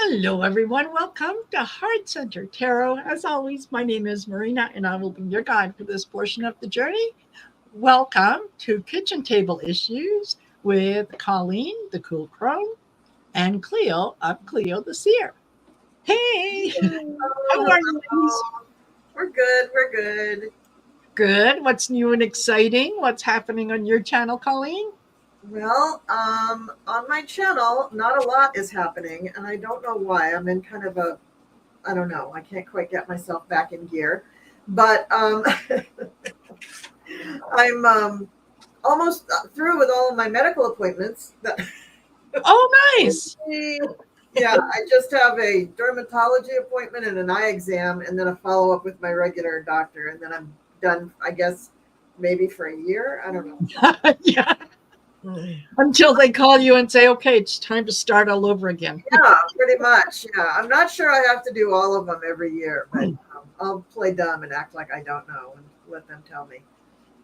Hello, everyone. Welcome to Heart Center Tarot. As always, my name is Marina, and I will be your guide for this portion of the journey. Welcome to Kitchen Table Issues with Colleen, the Cool Crow, and Cleo of Cleo the Seer. Hey, how Oh, are you, ladies? we're good. We're good. Good. What's new and exciting? What's happening on your channel, Colleen? Well, on my channel, not a lot is happening, and I don't know why. I'm in kind of a, I don't know. I can't quite get myself back in gear, but I'm almost through with all of my medical appointments. Oh, nice. Yeah, I just have a dermatology appointment and an eye exam, and then a follow up with my regular doctor, and then I'm done. I guess maybe for a year. I don't know. Yeah. Until they call you and say, okay, it's time to start all over again. Yeah, pretty much. Yeah, I'm not sure I have to do all of them every year, but I'll play dumb and act like I don't know and let them tell me.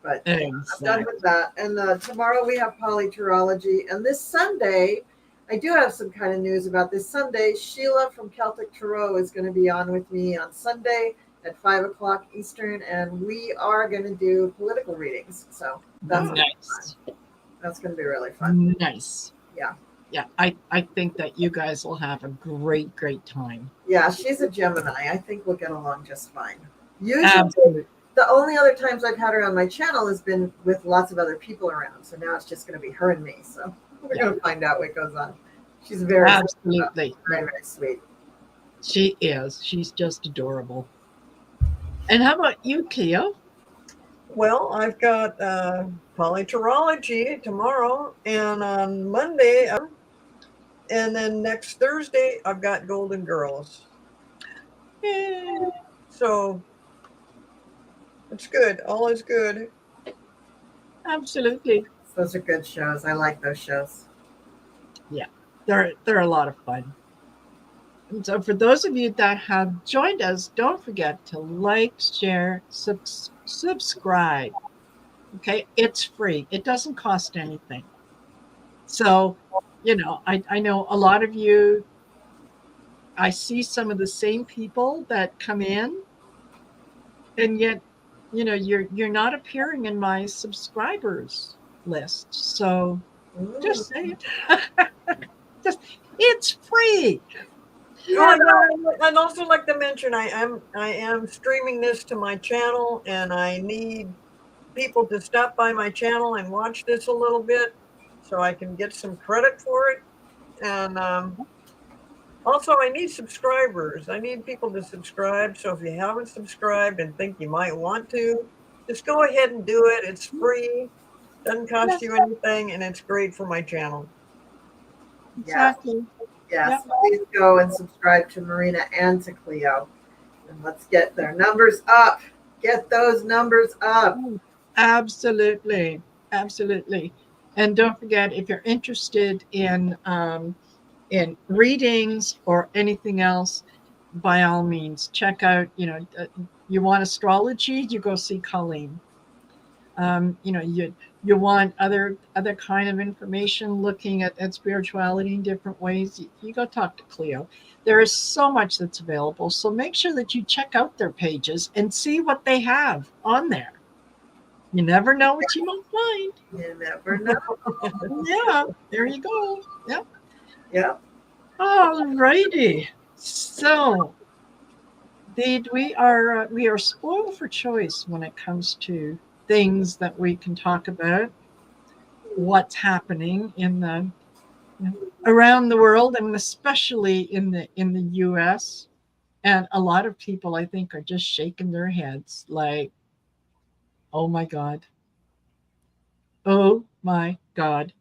But yeah, I'm done with that. And tomorrow we have polytarology, and this Sunday, I do have some kind of news about this Sunday. Sheila from Celtic Tarot is going to be on with me on Sunday at 5 o'clock Eastern, and we are going to do political readings. So that's nice. That's going to be really fun. Nice. Yeah. Yeah, I think that you guys will have a great time. Yeah, she's a Gemini. I think we'll get along just fine. Usually, Absolutely. the only other times I've had her on my channel has been with lots of other people around. So now it's just going to be her and me. So we're going to find out what goes on. She's very absolutely very sweet. She is. She's just adorable. And how about you, Cleo? Well, I've got polytarology tomorrow, and on Monday, and then next Thursday, I've got Golden Girls. Yay. So it's good. All is good. Absolutely. Those are good shows. I like those shows. Yeah, they're a lot of fun. And so for those of you that have joined us, don't forget to like, share, subscribe. Okay, it's free. It doesn't cost anything. So, I know a lot of you, I see some of the same people that come in, and yet, you're not appearing in my subscribers list. So just say it. It's free. Yeah. I'd also like to mention I am streaming this to my channel, and I need people to stop by my channel and watch this a little bit so I can get some credit for it. And also, I need subscribers. I need people to subscribe. So if you haven't subscribed and think you might want to, just go ahead and do it. It's free, doesn't cost you anything, and it's great for my channel. Exactly. Yes, please go and subscribe to Marina and to Cleo. And let's get their numbers up. Get those numbers up. Absolutely. And don't forget, if you're interested in readings or anything else, by all means, check out, you want astrology, you go see Colleen. You want other kind of information, looking at spirituality in different ways, you go talk to Cleo. There is so much that's available. So make sure that you check out their pages and see what they have on there. You never know what you might find. You never know. Yeah, there you go. Yep. Yeah. All righty. So, we are spoiled for choice when it comes to things that we can talk about, what's happening around the world, and especially in the US. And a lot of people, I think, are just shaking their heads like, oh my God. Oh my God.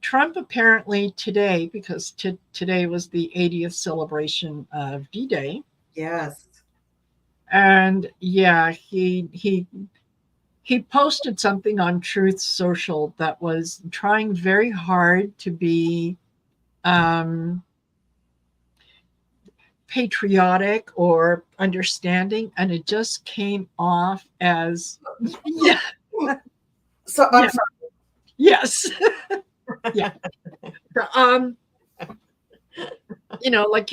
Trump apparently today, because today was the 80th celebration of D-Day. Yes. And yeah, he posted something on Truth Social that was trying very hard to be patriotic or understanding, and it just came off as yeah. So I'm sorry. Yes. Yeah. like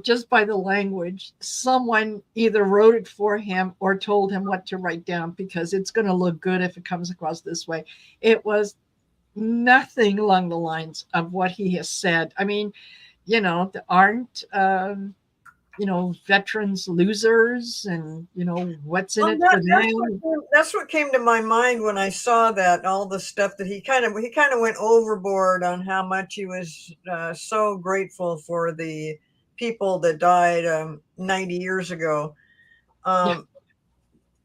just by the language, someone either wrote it for him or told him what to write down because it's going to look good if it comes across this way. It was nothing along the lines of what he has said. I mean, aren't veterans losers, and what's in it for them? That's what came to my mind when I saw that, all the stuff that he kind of went overboard on how much he was so grateful for the people that died 90 years ago. But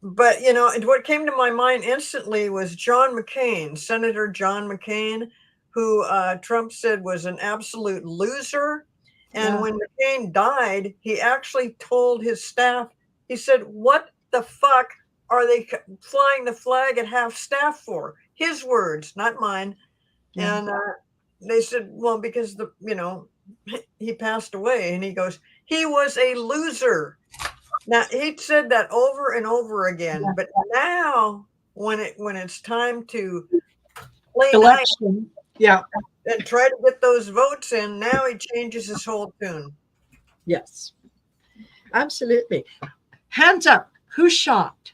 what came to my mind instantly was John McCain, Senator John McCain, who Trump said was an absolute loser. And when McCain died, he actually told his staff, he said, "What the fuck are they flying the flag at half staff for?" His words, not mine. Yeah. And they said, "Well, because he passed away." And he goes, "He was a loser." Now, he said that over and over again. Yeah. But now when it's time to play election, and try to get those votes in, now he changes his whole tune. Yes, absolutely. Hands up. Who shot?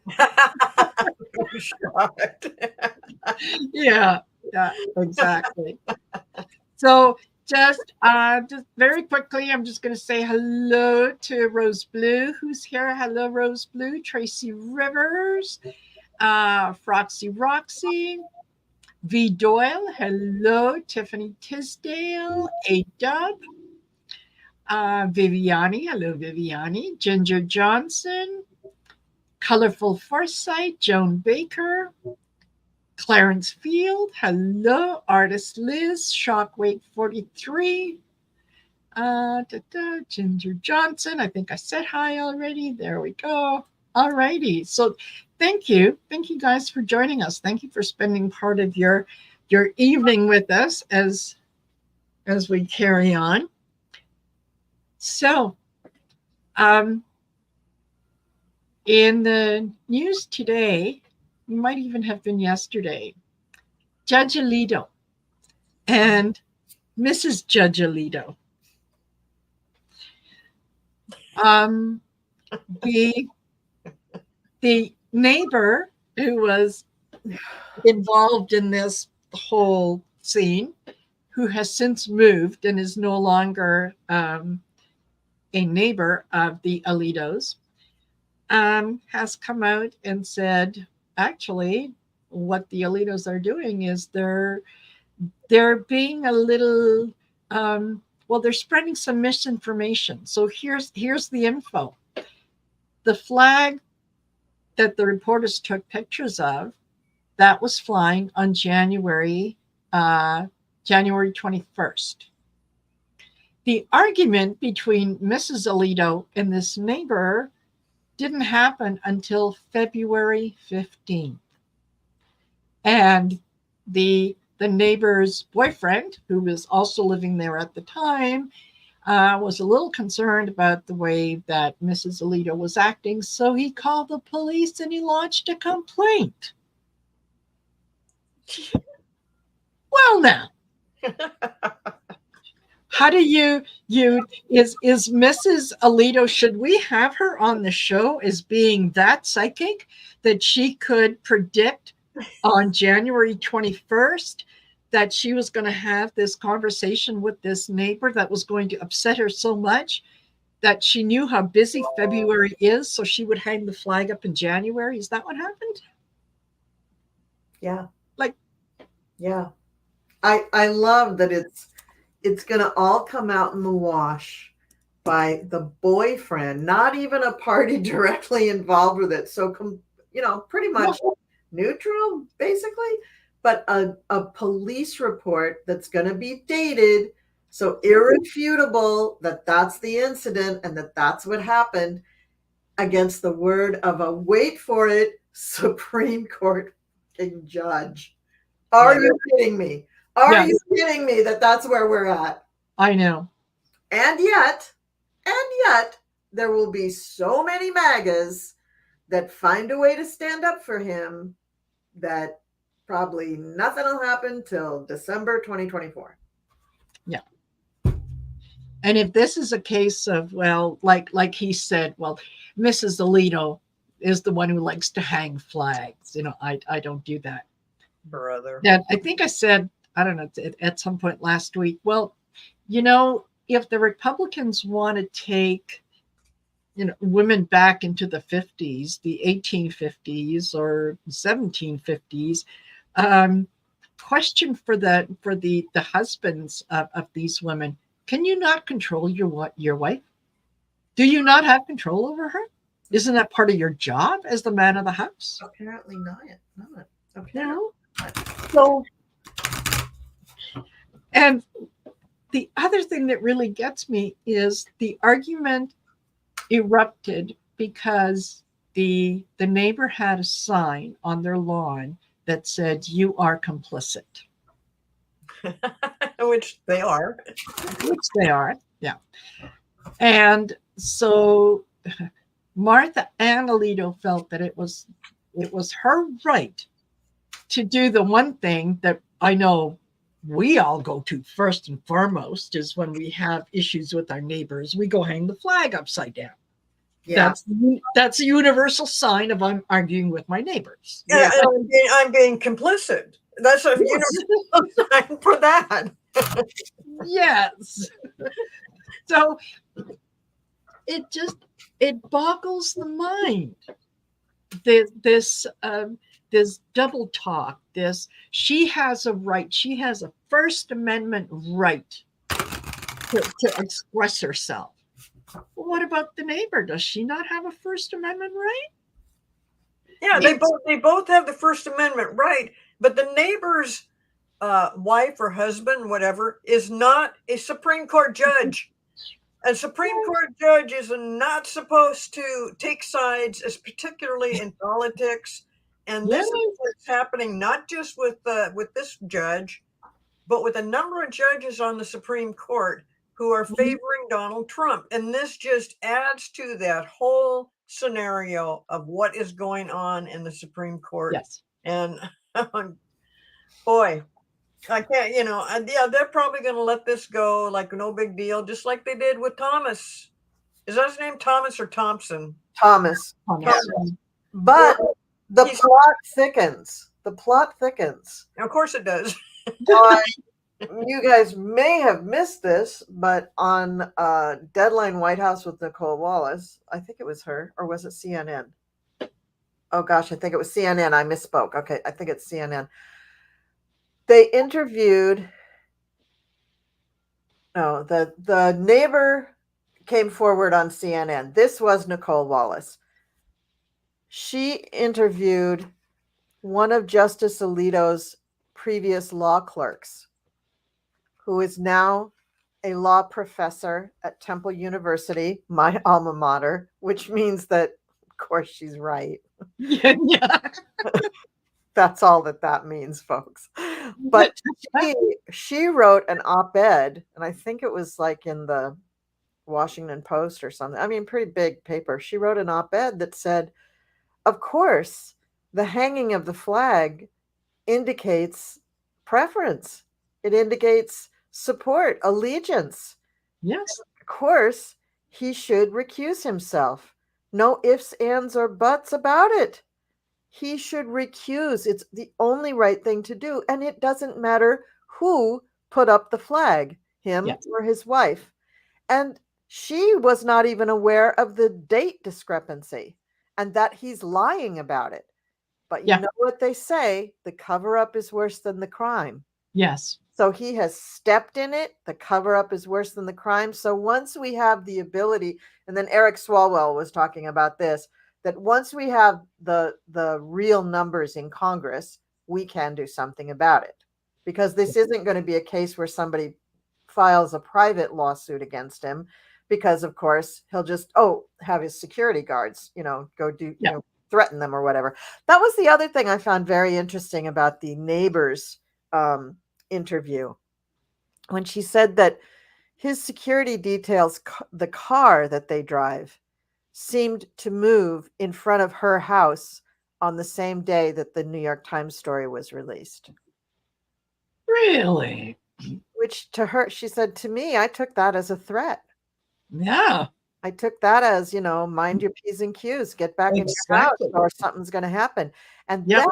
Who shot? Yeah, exactly. So just very quickly, I'm just going to say hello to Rose Blue, who's here. Hello, Rose Blue. Tracy Rivers, Froxy Roxy, V Doyle, hello. Tiffany Tisdale, A Dub, Viviani, hello Viviani, Ginger Johnson, Colorful Foresight, Joan Baker, Clarence Field, hello. Artist Liz, Shockwave 43, Ginger Johnson, I think I said hi already. There we go. All righty. So thank you guys for joining us. Thank you for spending part of your evening with us as we carry on. So in the news today, it might even have been yesterday, Judge Alito and Mrs. Judge Alito, the neighbor who was involved in this whole scene, who has since moved and is no longer a neighbor of the Alitos, has come out and said, actually, what the Alitos are doing is they're being a little, they're spreading some misinformation. So here's the info. The flag that the reporters took pictures of, that was flying on January 21st. The argument between Mrs. Alito and this neighbor didn't happen until February 15th. And the neighbor's boyfriend, who was also living there at the time, was a little concerned about the way that Mrs. Alito was acting. So he called the police and he launched a complaint. Well, now, how do is Mrs. Alito, should we have her on the show as being that psychic that she could predict on January 21st that she was going to have this conversation with this neighbor that was going to upset her so much that she knew how busy February is, so she would hang the flag up in January? Is that what happened? Yeah. Yeah. I love that it's going to all come out in the wash by the boyfriend, not even a party directly involved with it. So, pretty much neutral, basically, but a police report that's going to be dated, so irrefutable that that's the incident and that that's what happened, against the word of a, wait for it, Supreme Court judge. Are you kidding me? Are you kidding me that that's where we're at? I know. And yet, there will be so many MAGAs that find a way to stand up for him that probably nothing will happen till December 2024. Yeah. And if this is a case of, well, like he said, well, Mrs. Alito is the one who likes to hang flags. I don't do that. Brother. That I think I said, I don't know, at some point last week. Well, if the Republicans want to take women back into the 50s, the 1850s or 1750s, question for the husbands of these women: can you not control your wife? Do you not have control over her? Isn't that part of your job as the man of the house? Apparently not. No. So, and the other thing that really gets me is the argument erupted because the neighbor had a sign on their lawn that said, "You are complicit." Which they are. Which they are, yeah. And so Martha Ann Alito felt that it was her right to do the one thing that I know we all go to first and foremost is when we have issues with our neighbors, we go hang the flag upside down. Yeah. That's a universal sign of I'm arguing with my neighbors. Yeah, I'm being complicit. That's a universal sign for that. Yes. So it boggles the mind. This double talk. She has a right. She has a First Amendment right to express herself. Well, what about the neighbor? Does she not have a First Amendment right? Yeah, they both have the First Amendment right, but the neighbor's wife or husband, whatever, is not a Supreme Court judge. A Supreme Court judge is not supposed to take sides, particularly in politics. And this is what's happening, not just with this judge, but with a number of judges on the Supreme Court who are favoring Donald Trump. And this just adds to that whole scenario of what is going on in the Supreme Court. Yes. And boy, I can't, yeah, they're probably going to let this go like no big deal, just like they did with Thomas. Is that his name, Thomas or Thompson? Thomas. Yeah. But the plot thickens. The plot thickens. Of course it does. You guys may have missed this, but on Deadline White House with Nicole Wallace, I think it was her, or was it CNN? Oh gosh, I think it was CNN. I misspoke. Okay, I think it's CNN. They interviewed, the neighbor came forward on CNN. This was Nicole Wallace. She interviewed one of Justice Alito's previous law clerks, who is now a law professor at Temple University, my alma mater, which means that, of course, she's right. Yeah. That's all that means, folks. But she wrote an op-ed, and I think it was like in the Washington Post or something. I mean, pretty big paper. She wrote an op-ed that said, of course, the hanging of the flag indicates preference. It indicates support, allegiance. Yes. Of course, he should recuse himself. No ifs, ands, or buts about it. He should recuse. It's the only right thing to do. And it doesn't matter who put up the flag, him or his wife. And she was not even aware of the date discrepancy and that he's lying about it. But you know what they say, the cover-up is worse than the crime. Yes. So he has stepped in it. The cover-up is worse than the crime. So once we have the ability, and then Eric Swalwell was talking about this, that once we have the real numbers in Congress, we can do something about it. Because this isn't going to be a case where somebody files a private lawsuit against him, because of course he'll just have his security guards, go do threaten them or whatever. That was the other thing I found very interesting about the neighbor's interview, when she said that his security details, the car that they drive, seemed to move in front of her house on the same day that the New York Times story was released. Really? which to her, she said, to me, I took that as a threat. Yeah, I took that as, mind your P's and Q's, get back in your house exactly. or something's going to happen. And Yep.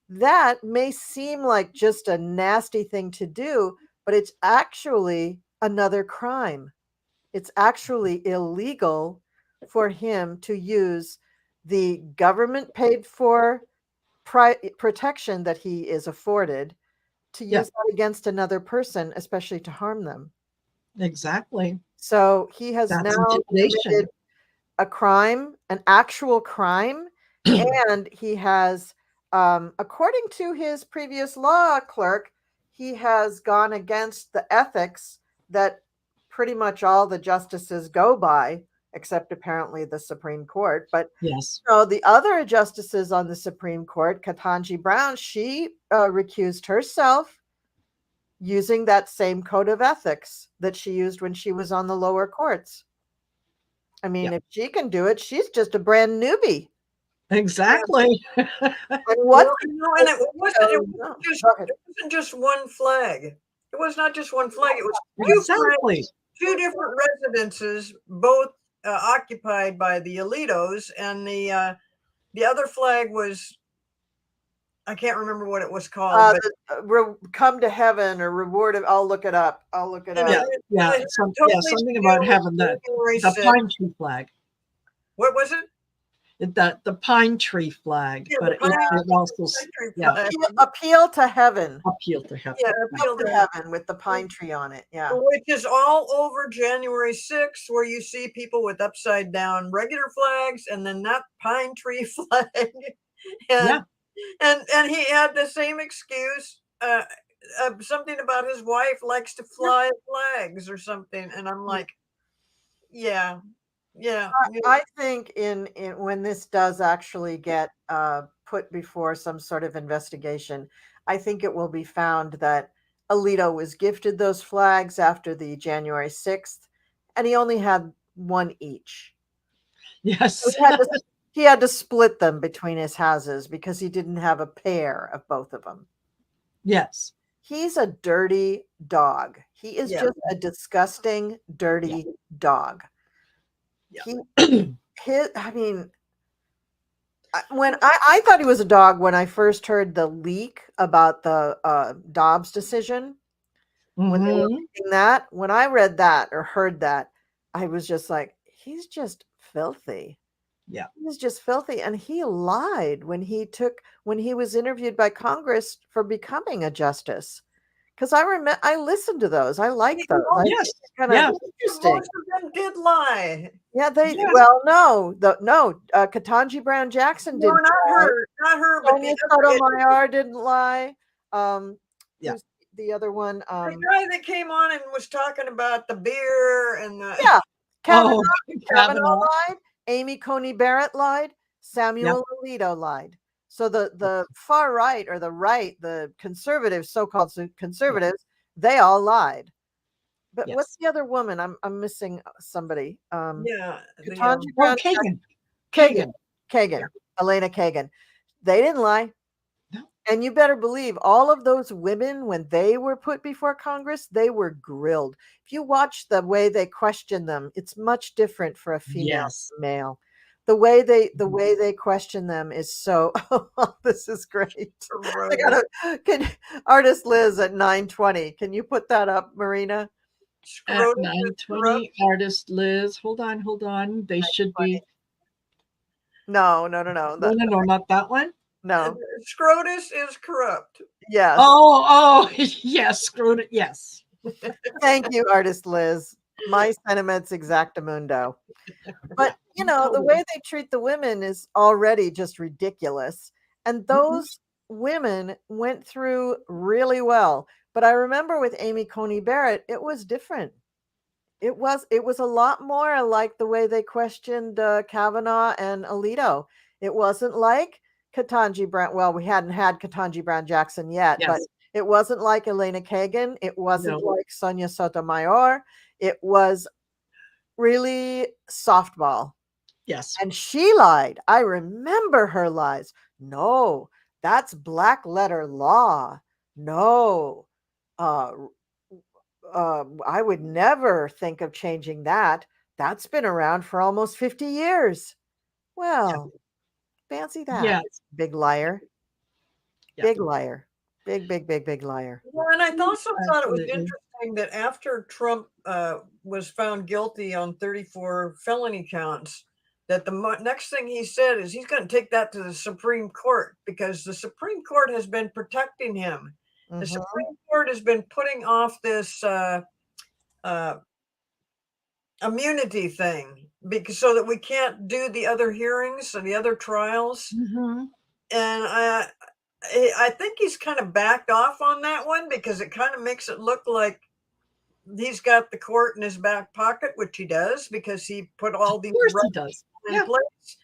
that may seem like just a nasty thing to do, but it's actually another crime. It's actually illegal for him to use the government paid for protection that he is afforded to use Yeah. that against another person, especially to harm them. Exactly. So he has That's now intimidation. committed a crime, an actual crime, and he has, according to his previous law clerk, he has gone against the ethics that pretty much all the justices go by, except apparently the Supreme Court. But Yes. the other justices on the Supreme Court, Ketanji Brown, she recused herself using that same code of ethics that she used when she was on the lower courts. I mean, if she can do it, she's just a brand newbie. Exactly. And what? And it wasn't just one flag. It was not just one flag. It was two different residences, both occupied by the Alitos, and the other flag was, I can't remember what it was called. Come to heaven or reward of. I'll look it up. Yeah, something about heaven. The pine tree flag. What was it? The pine tree flag, but it also appeal to heaven. Appeal to heaven. Yeah, appeal to heaven with the pine tree on it. Yeah, which is all over January 6th, where you see people with upside down regular flags, and then that pine tree flag. And he had the same excuse. Something about his wife likes to fly flags or something, and I'm like, yeah. I think in when this does actually get put before some sort of investigation, I think it will be found that Alito was gifted those flags after the January 6th, and he only had one each. Yes. So he had to split them between his houses because he didn't have a pair of both of them. Yes. He's a dirty dog. He is just a disgusting, dirty dog. I mean, when I thought he was a dog when I first heard the leak about the Dobbs decision, when they were reading that, when I read that or heard that, I was just like, he's just filthy. Yeah, he's just filthy, and he lied when he was interviewed by Congress for becoming a justice. Because I listened to those. I like those. Yes, kind of interesting. Most of them did lie. Yeah, well, no, Ketanji Brown Jackson didn't. Not her, but Sonia Sotomayor didn't lie. Who's the other one? The guy that came on and was talking about the beer and the Kavanaugh lied. Amy Coney Barrett lied. Samuel Alito lied. So the far right or the right, the conservatives, so-called conservatives, they all lied. But what's the other woman? I'm missing somebody. Kagan. Elena Kagan. They didn't lie. No. And you better believe all of those women, when they were put before Congress, they were grilled. If you watch the way they question them, it's much different for a female than male. The way they question them is so. Oh, this is great. Artist Liz at 9:20. Can you put that up, Marina? At 9:20, Artist Liz. Hold on. They should be. No. No, not that one. No. Scrotus is corrupt. Yes. Oh, yes, Scrotus. Yes. Thank you, Artist Liz. My sentiments exactamundo. But the way they treat the women is already just ridiculous. And those women went through really well. But I remember with Amy Coney Barrett, it was different. It was a lot more like the way they questioned Kavanaugh and Alito. It wasn't like Ketanji Brown. Well, we hadn't had Ketanji Brown Jackson yet, but it wasn't like Elena Kagan. It wasn't like Sonia Sotomayor. It was really softball. Yes. And she lied. I remember her lies. No, that's black letter law. No. I would never think of changing that. That's been around for almost 50 years. Well, fancy that. Yes. Big liar. Yeah. Big liar. Big, big, big, big liar. Well, and I also thought it was Absolutely. interesting that after Trump was found guilty on 34 felony counts, that the next thing he said is he's going to take that to the Supreme Court because the Supreme Court has been protecting him. The Mhm. Supreme Court has been putting off this immunity thing because so that we can't do the other hearings and the other trials. Mm-hmm. And I think he's kind of backed off on that one because it kind of makes it look like he's got the court in his back pocket, which he does because he put all these Of course he rights does. in Yeah. place.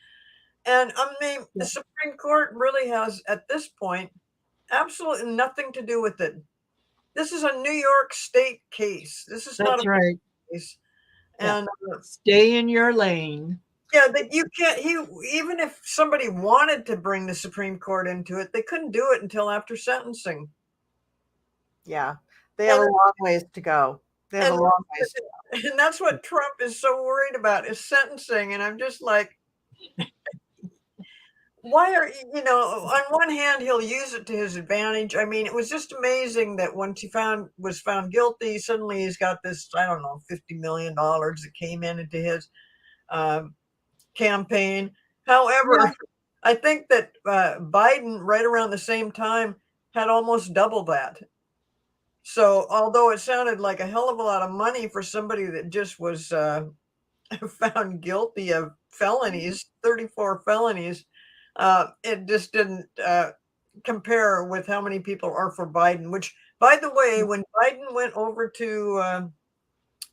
And I mean, Yeah. the Supreme Court really has, at this point, absolutely nothing to do with it. This is a New York State case. This is not That's a right. case. Yeah. And Stay in your lane. yeah, that you can't. Even if somebody wanted to bring the Supreme Court into it, they couldn't do it until after sentencing. Yeah. They have a long ways to go. They have a long ways to go. And that's what Trump is so worried about is sentencing. And I'm just like, why are on one hand he'll use it to his advantage. I mean, it was just amazing that once he was found guilty, suddenly he's got this, I don't know, $50 million that came into his campaign. However, Yeah. I think that Biden, right around the same time, had almost double that. So, although it sounded like a hell of a lot of money for somebody that just was found guilty of felonies, 34 felonies, it just didn't compare with how many people are for Biden. Which, by the way, when Biden went over to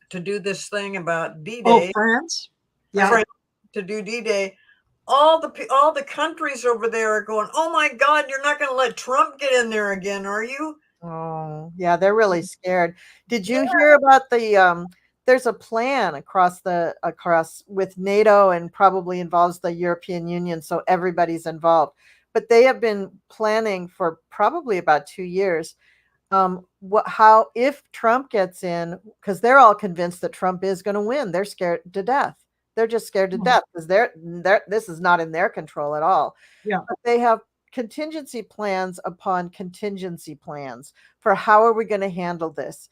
do this thing about D-Day, France? Yeah. France, to do D-Day, all the countries over there are going, "Oh my God, you're not going to let Trump get in there again, are you?" Oh, yeah, they're really scared. Did you hear about the there's a plan across with NATO and probably involves the European Union, so everybody's involved. But they have been planning for probably about 2 years. How if Trump gets in, because they're all convinced that Trump is going to win. They're scared to death. They're just scared to death because this is not in their control at all. Yeah. But they have contingency plans upon contingency plans for how are we going to handle this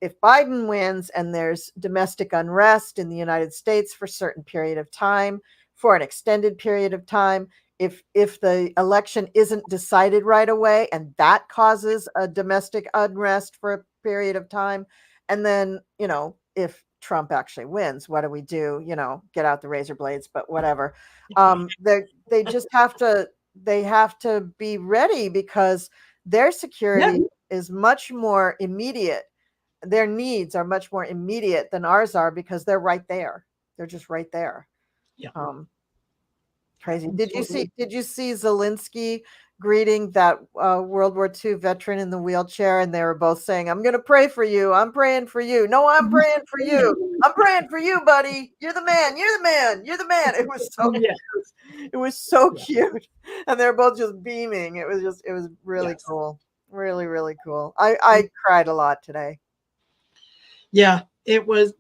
if Biden wins and there's domestic unrest in the United States for a certain period of time, for an extended period of time, if the election isn't decided right away and that causes a domestic unrest for a period of time, and then if Trump actually wins, what do we do? Get out the razor blades, but whatever. They just have to be ready because their security is much more immediate. Their needs are much more immediate than ours are because they're right there. They're just right there. Yeah. Crazy. Did you see Zelensky greeting that World War II veteran in the wheelchair? And they were both saying, "I'm going to pray for you. I'm praying for you. No, I'm praying for you. I'm praying for you, buddy. You're the man. You're the man. You're the man." It was so cute. It was so cute. And they're both just beaming. It was really cool. Really, really cool. I cried a lot today. Yeah, it was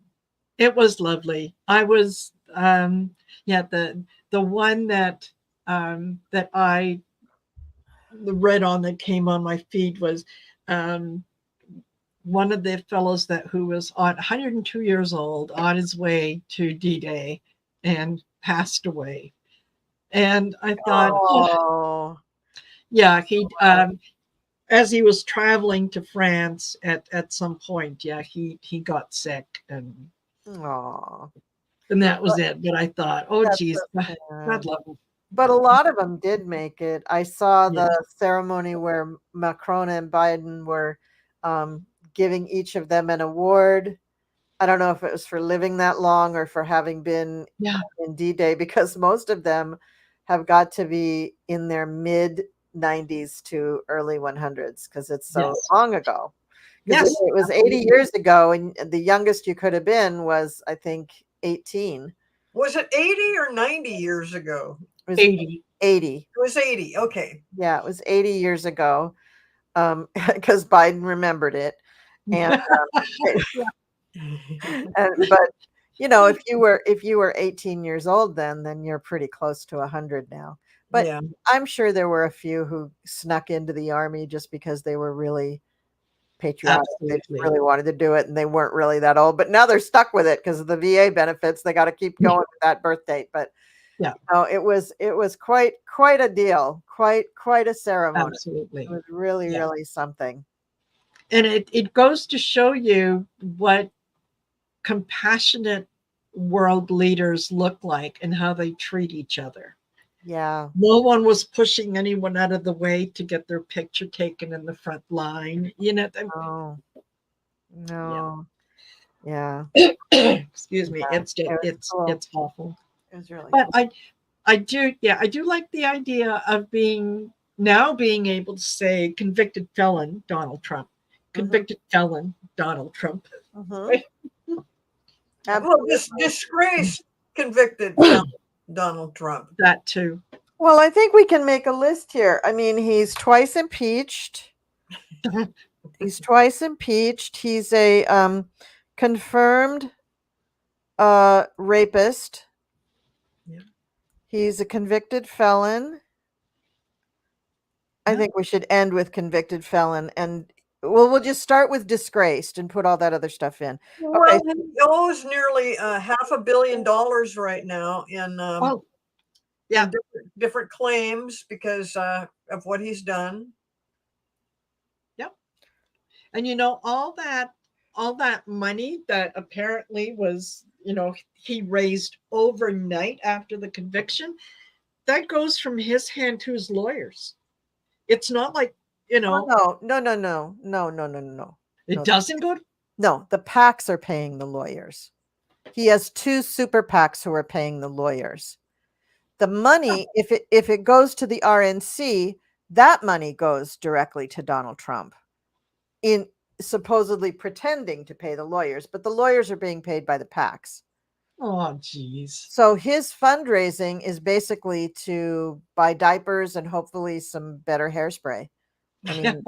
lovely. I was the one that I read on that came on my feed was one of the fellows who was 102 years old on his way to D-Day and passed away. And I thought, yeah, he as he was traveling to France at some point, he got sick and that was it. But I thought, oh geez, God love him. But a lot of them did make it. I saw the ceremony where Macron and Biden were giving each of them an award. I don't know if it was for living that long or for having been in D-Day, because most of them have got to be in their mid 90s to early 100s because it's so long ago. It was 80 years ago, and the youngest you could have been was, I think, 18. Was it 80 or 90 years ago? It was 80. 80. It was 80. Okay. Yeah, it was 80 years ago because Biden remembered it. And, but if you were 18 years old then you're pretty close to 100 now. But Yeah. I'm sure there were a few who snuck into the army just because they were really patriotic. They just Absolutely. really wanted to do it, and they weren't really that old. But now they're stuck with it because of the VA benefits. They got to keep going with that birth date. But Yeah. it was quite a deal, quite a ceremony. Absolutely. It was really Yeah. really something. And it goes to show you what compassionate world leaders look like and how they treat each other. Yeah. No one was pushing anyone out of the way to get their picture taken in the front line. No. Yeah. Excuse me. Yeah. It's Cool. it's awful. It was really But cool. I do like the idea of being able to say convicted felon Donald Trump. Convicted felon Donald Trump. Mhm. Well, this disgraced convicted felon, Donald Trump. That too. Well, I think we can make a list here. I mean, he's twice impeached. He's twice impeached. He's a confirmed rapist. Yeah. He's a convicted felon. I think we should end with convicted felon, and we'll just start with disgraced and put all that other stuff in. Well, he owes nearly $500 million right now in in different claims because of what he's done. Yep. And all that money that apparently was, he raised overnight after the conviction, that goes from his hand to his lawyers. It's not like, Oh, no. It doesn't go. No, the PACs are paying the lawyers. He has 2 super PACs who are paying the lawyers. The money, if it goes to the RNC, that money goes directly to Donald Trump, in supposedly pretending to pay the lawyers, but the lawyers are being paid by the PACs. Oh, geez. So his fundraising is basically to buy diapers and hopefully some better hairspray. I mean,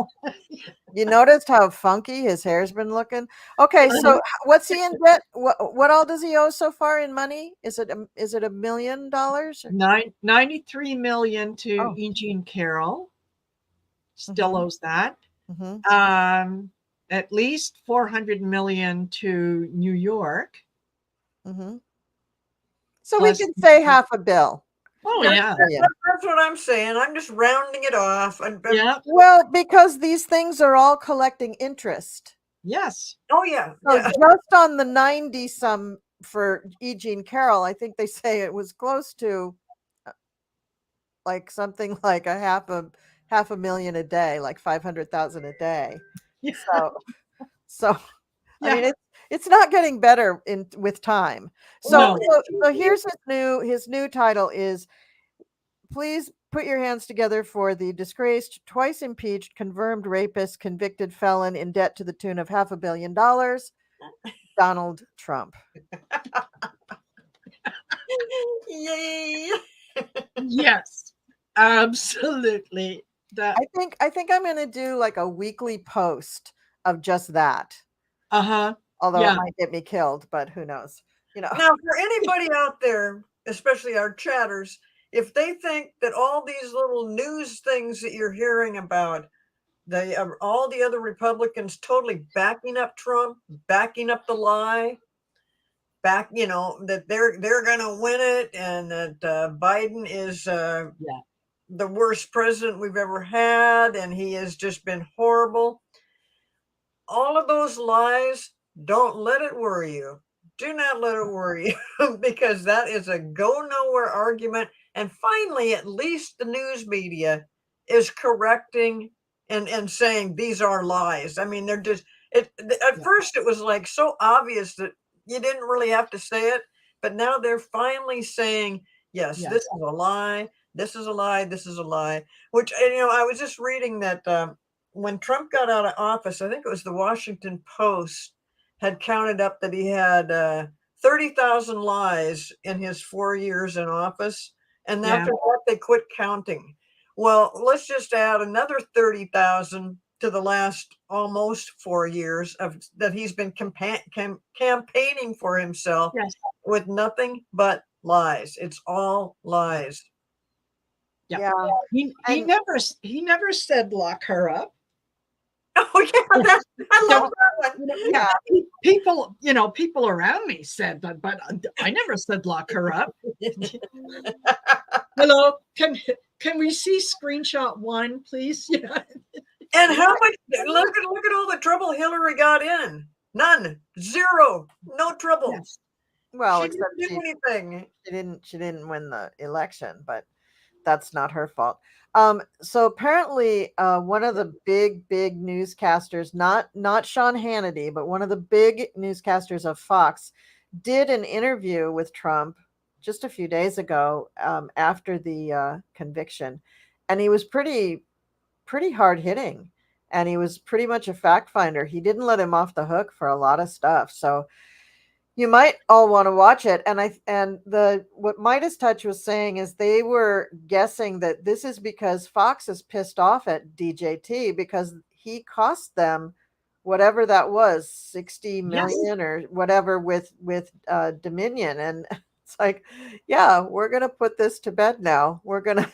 you noticed how funky his hair's been looking? Okay, so what's he in debt? What all does he owe so far in money? Is it $1 million? 93 million to E. Jean Carroll. Still owes that. At least 400 million to New York. So we can say $500 million. Oh, yeah. That's what I'm saying. I'm just rounding it off. Yeah. Well, because these things are all collecting interest. Yes. Oh, yeah. So just on the 90 some for E. Jean Carroll, I think they say it was close to like something like half a million a day, like 500,000 a day. Yeah. So I mean, it's not getting better with time. So here's his new title is, please put your hands together for the disgraced, twice impeached, confirmed rapist, convicted felon in debt to the tune of $500 million, Donald Trump. Yay! Yes, absolutely. I think I'm going to do like a weekly post of just that. Although it might get me killed, but who knows? Now, for anybody out there, especially our chatters, if they think that all these little news things that you're hearing about, all the other Republicans totally backing up Trump, backing up the lie, that they're going to win it, and that Biden is the worst president we've ever had, and he has just been horrible. All of those lies, don't let it worry you. Do not let it worry you, because that is a go nowhere argument. And finally, at least the news media is correcting and saying these are lies. I mean, they're just at first it was like so obvious that you didn't really have to say it, but now they're finally saying, yes, this is a lie. This is a lie. This is a lie. Which, I was just reading that when Trump got out of office, I think it was the Washington Post had counted up that he had 30,000 lies in his 4 years in office. And after that, they quit counting. Well, let's just add another 30,000 to the last almost 4 years of that he's been campaigning for himself Yes. with nothing but lies. It's all lies. Yeah. He never said lock her up. Oh yeah, I love that one. Yeah, people around me said that, but I never said lock her up. Hello, can we see screenshot 1, please? Yeah. And how much? Look at all the trouble Hillary got in. None, zero, no trouble. Yes. Well, She except didn't do anything. she didn't win the election, but that's not her fault. So apparently, one of the big newscasters, not Sean Hannity, but one of the big newscasters of Fox, did an interview with Trump just a few days ago after the conviction, and he was pretty hard hitting, and he was pretty much a fact finder. He didn't let him off the hook for a lot of stuff. So you might all want to watch it. And what Midas Touch was saying is they were guessing that this is because Fox is pissed off at DJT because he cost them whatever that was, 60 million or whatever with Dominion. And it's like, yeah, we're gonna put this to bed now. We're gonna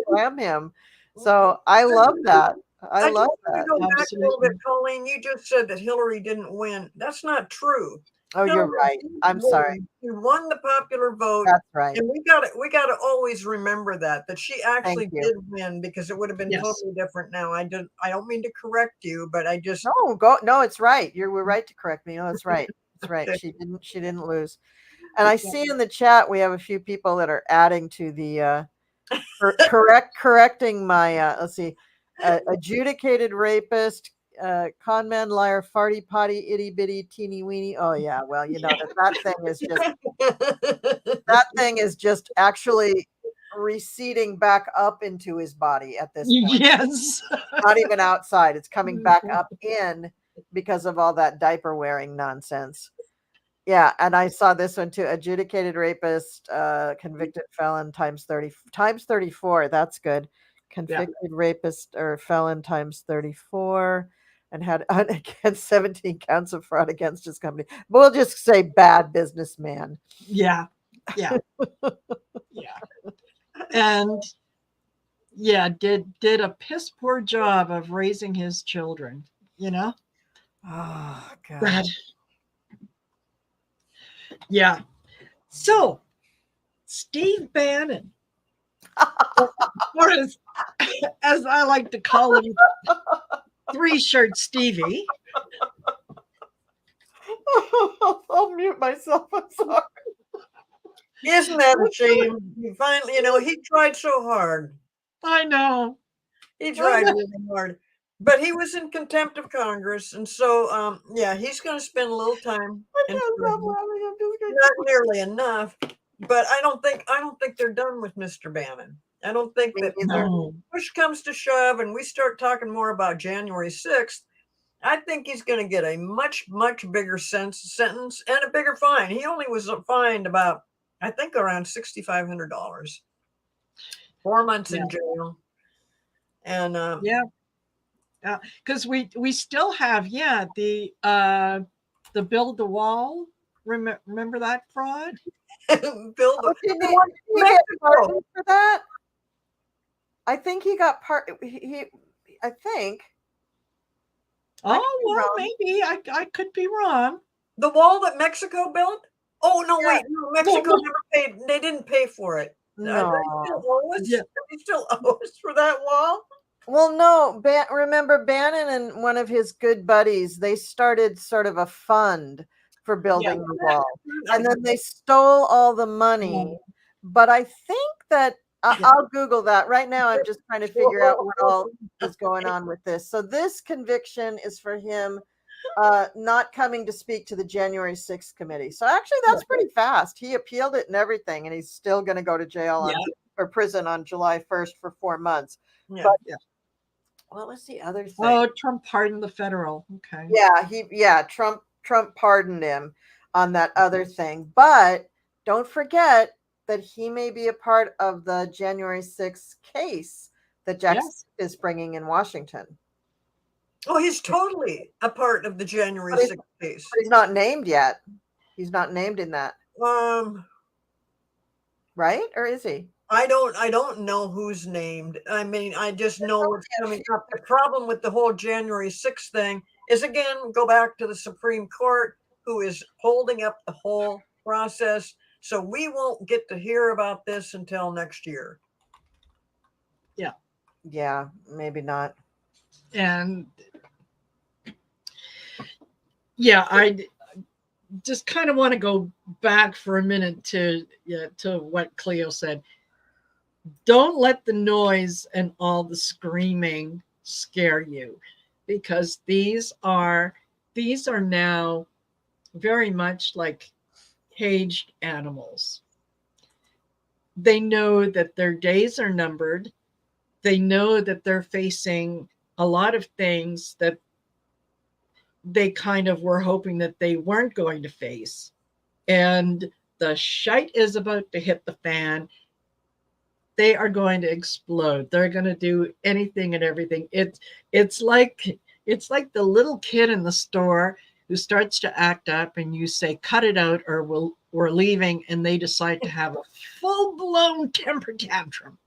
slam him. So I love that. I love that. Go back a little bit, Colleen. You just said that Hillary didn't win. That's not true. Oh, you're right. I'm sorry. She won the popular vote. That's right. And we got to always remember that she actually did win, because it would have been totally different now. I don't mean to correct you, but I just no, it's right. You were right to correct me. No, it's right. It's right. She didn't lose. And I see in the chat we have a few people that are adding to the correcting my let's see, adjudicated rapist, con man, liar, farty, potty, itty bitty, teeny weeny. Oh yeah, well, that thing is just actually receding back up into his body at this point. Yes. Not even outside. It's coming back up in because of all that diaper wearing nonsense. Yeah, and I saw this one too. Adjudicated rapist, convicted felon times 34. That's good. Convicted rapist or felon times 34. And had against 17 counts of fraud against his company. We'll just say bad businessman. Yeah. And did a piss poor job of raising his children, Oh God. But, yeah. So Steve Bannon, or as I like to call him, 3-shirt Stevie. I'll mute myself. I'm sorry. Isn't that a shame? He finally, he tried so hard. I know. He tried really hard. But he was in contempt of Congress. And so, he's going to spend a little time. Not nearly enough. But I don't think they're done with Mr. Bannon. I don't think that push comes to shove and we start talking more about January 6th. I think he's going to get a much, much bigger sentence and a bigger fine. He only was fined about, I think, around $6,500. 4 months in jail. And because we still have the build the wall. Remember that fraud? Build the he get pardoned for that. I think he got I think. Oh, well, maybe I could be wrong. The wall that Mexico built? Oh no, wait, no, Mexico never paid. They didn't pay for it. No. They still owe us for that wall. Well, no. Remember Bannon and one of his good buddies? They started sort of a fund for building the wall, and then they stole all the money. But I think that I'll Google that right now. I'm just trying to figure out what all is going on with this. So this conviction is for him not coming to speak to the January 6th committee. So actually, that's pretty fast. He appealed it and everything, and he's still going to go to jail or prison on July 1st for 4 months. But what was the other thing? Oh, Trump pardoned the federal. Okay. Yeah, Trump pardoned him on that other thing. But don't forget that he may be a part of the January 6th case that Jackson is bringing in Washington. Oh, he's totally a part of the January But he's- 6th case. But he's not named yet. He's not named in that, right? Or is he? I don't know who's named. I mean, I just know what's coming up. The problem with the whole January 6th thing is, again, go back to the Supreme Court, who is holding up the whole process. So we won't get to hear about this until next year. Yeah, maybe not. And yeah, I just kind of want to go back for a minute to what Cleo said. Don't let the noise and all the screaming scare you, because these are now very much like caged animals. They know that their days are numbered. They know that they're facing a lot of things that they kind of were hoping that they weren't going to face. And the shite is about to hit the fan. They are going to explode. They're going to do anything and everything. It's like the little kid in the store who starts to act up and you say, cut it out or we're leaving, and they decide to have a full-blown temper tantrum.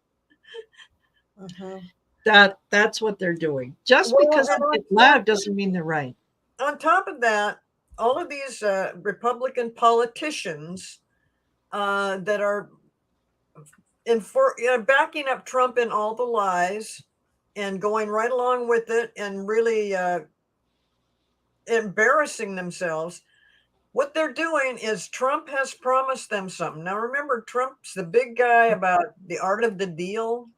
That's what they're doing. Just because it's loud doesn't mean they're right. On top of that, all of these Republican politicians that are backing up Trump in all the lies and going right along with it and really embarrassing themselves. What they're doing is Trump has promised them something. Now, remember, Trump's the big guy about the art of the deal.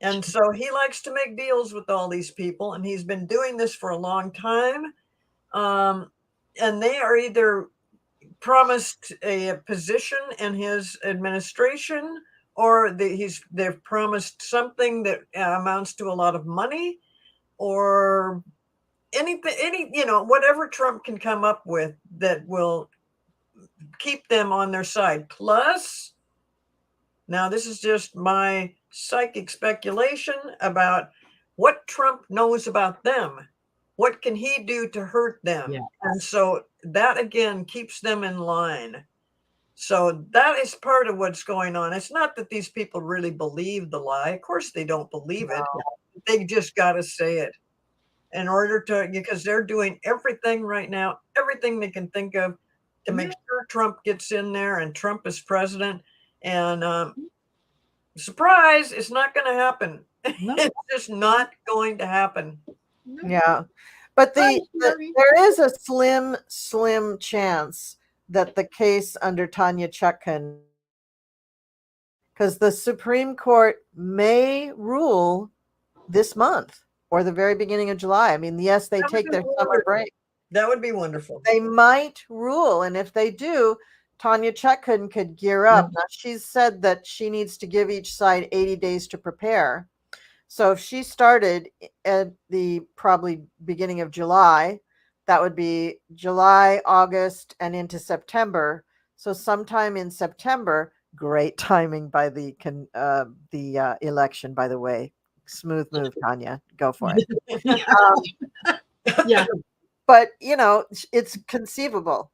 And so he likes to make deals with all these people, and he's been doing this for a long time. And they are either promised a position in his administration, or they've promised something that amounts to a lot of money, or anything, whatever Trump can come up with that will keep them on their side. Plus, now this is just my psychic speculation about what Trump knows about them. What can he do to hurt them? Yeah. And so that again keeps them in line. So that is part of what's going on. It's not that these people really believe the lie. Of course they don't believe it. They just got to say it in order to, because they're doing everything right now, everything they can think of to make sure Trump gets in there and Trump is president. And surprise, it's not going to happen. No. It's just not going to happen. Yeah. But there is a slim chance that the case under Tanya Chutkan, because the Supreme Court may rule this month or the very beginning of July. I mean, yes, they take their summer break. That would be wonderful. They might rule. And if they do, Tanya Chutkan could gear up. Now, she's said that she needs to give each side 80 days to prepare. So if she started at the probably beginning of July, that would be July, August, and into September. So sometime in September, great timing by the election, by the way. Smooth move, Tanya. Go for it. Yeah. But, it's conceivable.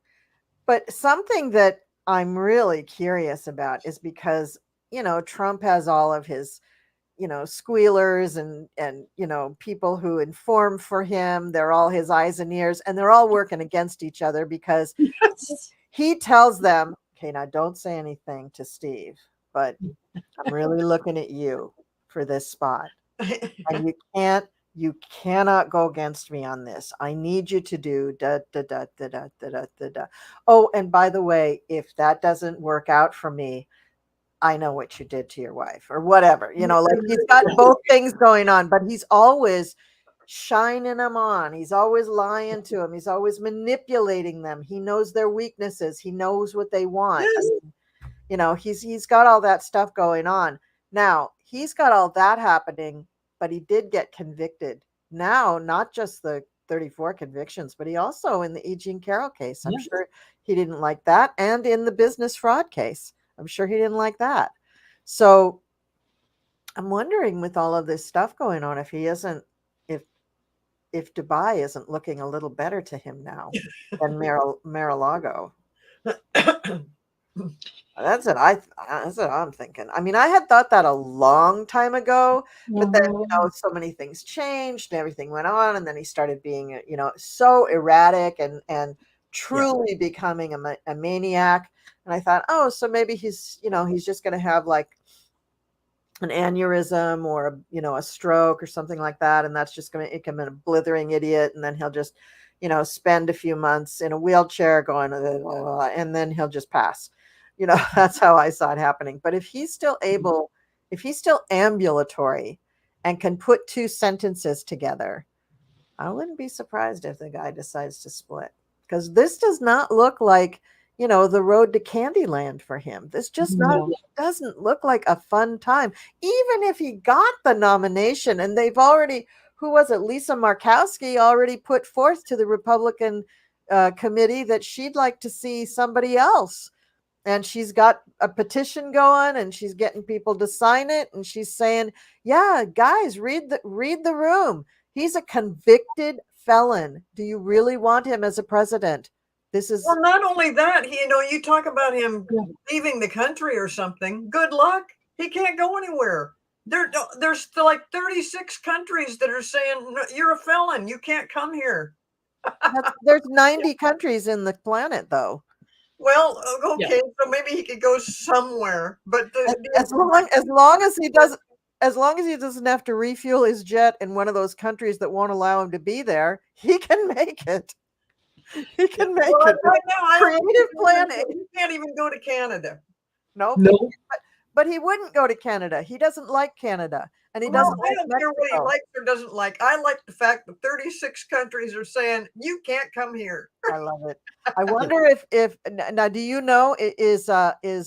But something that I'm really curious about is because, Trump has all of his squealers and people who inform for him. They're all his eyes and ears, and they're all working against each other because he tells them, okay, now don't say anything to Steve, but I'm really looking at you for this spot. And you cannot go against me on this. I need you to do da da da da da da da da da. Oh, and by the way, if that doesn't work out for me, I know what you did to your wife or whatever, like he's got both things going on, but he's always shining them on. He's always lying to them. He's always manipulating them. He knows their weaknesses. He knows what they want. He's got all that stuff going on. Now, he's got all that happening, but he did get convicted. Now, not just the 34 convictions, but he also in the E. Jean Carroll case. I'm sure he didn't like that. And in the business fraud case. I'm sure he didn't like that. So I'm wondering with all of this stuff going on, if if Dubai isn't looking a little better to him now than Mar-a-Lago. That's what I'm thinking. I mean, I had thought that a long time ago, but then, so many things changed and everything went on. And then he started being, so erratic and truly becoming a maniac. And I thought, oh, so maybe he's just going to have like an aneurysm or, a stroke or something like that. And that's just going to make him a blithering idiot. And then he'll just, spend a few months in a wheelchair going, and then he'll just pass. That's how I saw it happening. But if he's still ambulatory and can put two sentences together, I wouldn't be surprised if the guy decides to split, because this does not look like, the road to Candyland for him. This just doesn't look like a fun time. Even if he got the nomination, and they've already, who was it? Lisa Murkowski already put forth to the Republican committee that she'd like to see somebody else. And she's got a petition going and she's getting people to sign it. And she's saying, yeah, guys, read the room. He's a convicted felon. Do you really want him as a president? Well, not only that, you talk about him leaving the country or something. Good luck. He can't go anywhere. There's like 36 countries that are saying, you're a felon. You can't come here. There's 90 countries in the planet, though. Well, okay, so maybe he could go somewhere, but as long as he doesn't have to refuel his jet in one of those countries that won't allow him to be there, he can make it. He can make it. Right now, creative planning. He can't even go to Canada. No. But he wouldn't go to Canada. He doesn't like Canada. And he doesn't like I don't care what he likes or doesn't like. I like the fact that 36 countries are saying, you can't come here. I love it. I wonder if now, do you know, is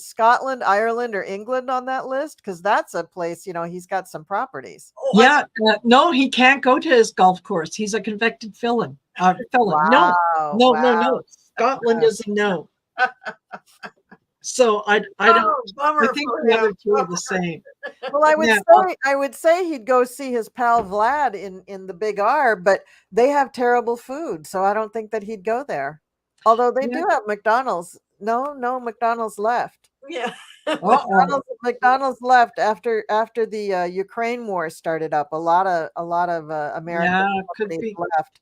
Scotland, Ireland, or England on that list? Because that's a place, he's got some properties. No, he can't go to his golf course. He's a convicted felon. Wow. No. Scotland is a no. So I don't. I think the other two are the same. Well, I would say he'd go see his pal Vlad in the Big R, but they have terrible food, so I don't think that he'd go there. Although they do have McDonald's. No, McDonald's left. Yeah. McDonald's left after the Ukraine war started up. A lot of American companies left.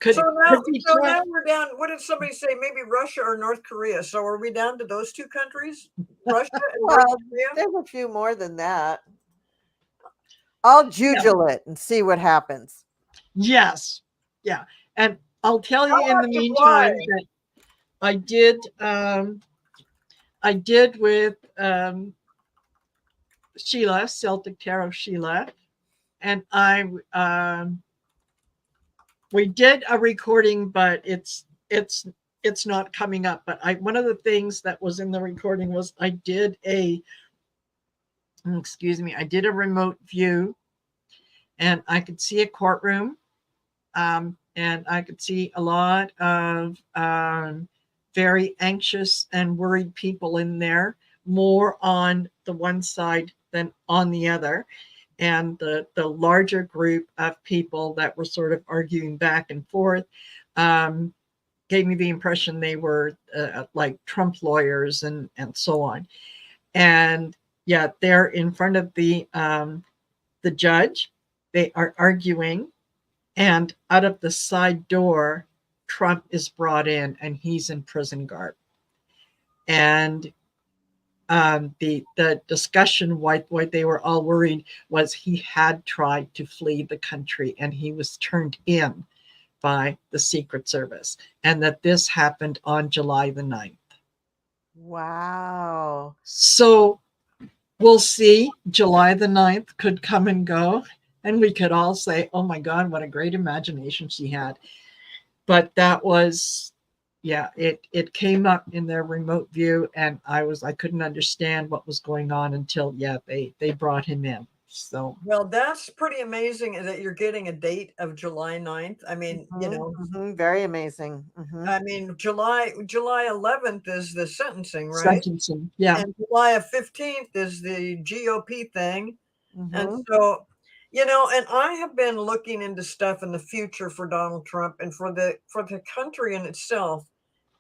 So now we're down. What did somebody say? Maybe Russia or North Korea. So are we down to those two countries? Russia and North Korea? There's a few more than that. I'll juggle it and see what happens. Yes. Yeah. And I'll tell you in the meantime that I did with Sheila, Celtic Tarot Sheila, and we did a recording, but it's not coming up. But one of the things that was in the recording was I did a remote view, and I could see a courtroom, and I could see a lot of very anxious and worried people in there, more on the one side than on the other. And the larger group of people that were sort of arguing back and forth gave me the impression they were like Trump lawyers and so on. And they're in front of the judge. They are arguing, and out of the side door, Trump is brought in, and he's in prison garb. And the discussion, why they were all worried, was he had tried to flee the country and he was turned in by the Secret Service, and that this happened on July the 9th. Wow. So we'll see. July the 9th could come and go, and we could all say, oh my God, what a great imagination she had. But that was, it came up in their remote view, and I couldn't understand what was going on until they brought him in. So well, that's pretty amazing that you're getting a date of July 9th. I mean, very amazing. I mean, July 11th is the sentencing, right? Sentencing, yeah. And July 15th is the GOP thing. And so And I have been looking into stuff in the future for Donald Trump and for the country in itself.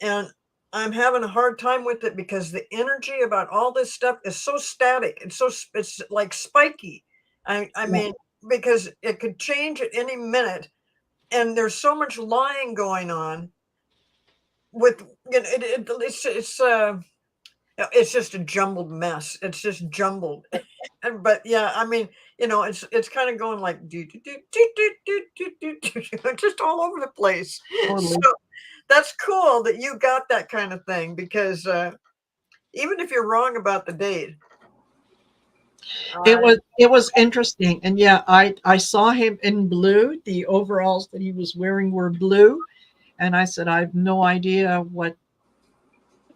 And I'm having a hard time with it because the energy about all this stuff is so static. It's like spiky. I Yeah. mean, because it could change at any minute, and there's so much lying going on with it's just a jumbled mess. It's just jumbled. But yeah, I mean, it's kind of going like do, do, do, do, do, do, do, do, do, just all over the place. So Totally. that's cool that you got that kind of thing because even if you're wrong about the date, It was interesting. And yeah, I saw him in blue. The overalls that he was wearing were blue. And I said, I have no idea what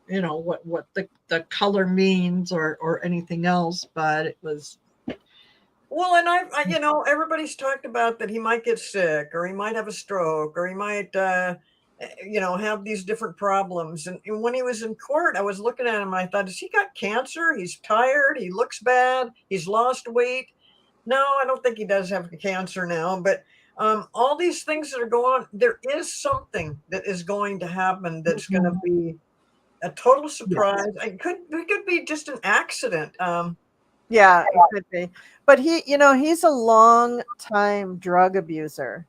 the color means or anything else, but it was well, and everybody's talked about that he might get sick or he might have a stroke or he might have these different problems. And when he was in court, I was looking at him and I thought, has he got cancer? He's tired, he looks bad, he's lost weight. No, I don't think he does have cancer now, but all these things that are going on, there is something that is going to happen that's going to be a total surprise. It could be just an accident. Yeah, it could be. But he's a long time drug abuser.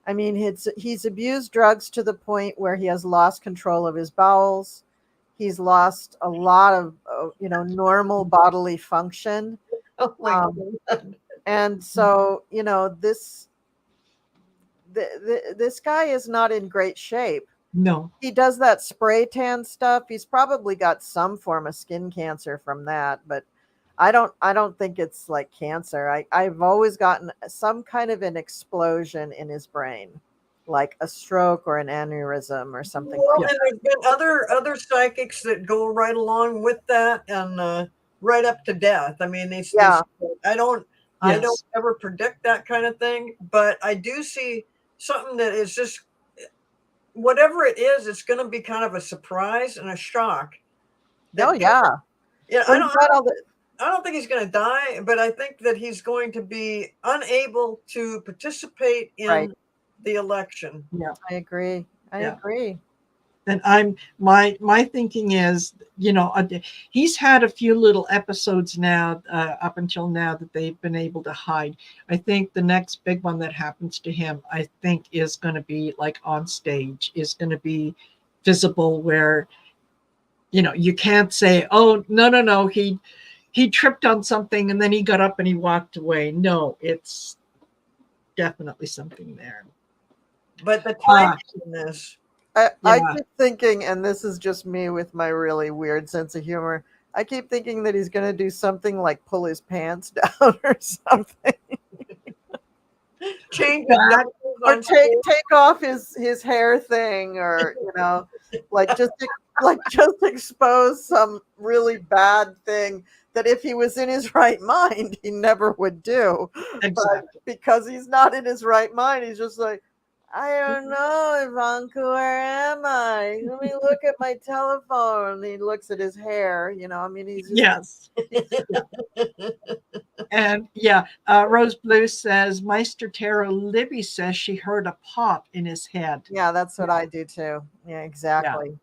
I mean, he's abused drugs to the point where he has lost control of his bowels. He's lost a lot of, normal bodily function. Oh my God. And so, this guy is not in great shape. no. He does that spray tan stuff. He's probably got some form of skin cancer from that, but I don't think it's like cancer. I've always gotten some kind of an explosion in his brain, like a stroke or an aneurysm or something. Well, Like and there's been other psychics that go right along with that and right up to death. I mean, Yeah. I don't Yes. ever predict that kind of thing, but I do see something that is just whatever it is, it's going to be kind of a surprise and a shock. Oh yeah. Yeah, Well, he's got all the- I don't think he's going to die, but I think that he's going to be unable to participate in Right. the election. Yeah. I agree. I Yeah. agree. And my thinking is, he's had a few little episodes now, up until now, that they've been able to hide. I think the next big one that happens to him, I think, is going to be like on stage, is going to be visible, where you can't say, oh, no, he tripped on something and then he got up and he walked away. No, it's definitely something there. But the timing in this. I Yeah. keep thinking, and this is just me with my really weird sense of humor, I keep thinking that he's going to do something like pull his pants down or something. Change That- Or take off his hair thing, or like just expose some really bad thing that if he was in his right mind he never would do. But Exactly. because he's not in his right mind, he's just like, I don't know, Ivanka, where am I? Let me look at my telephone. And he looks at his hair, I mean, he's just, Yes. And yeah, Rose Blue says Meister Tarot Libby says she heard a pop in his head. yeah, that's what I do too. Yeah, exactly.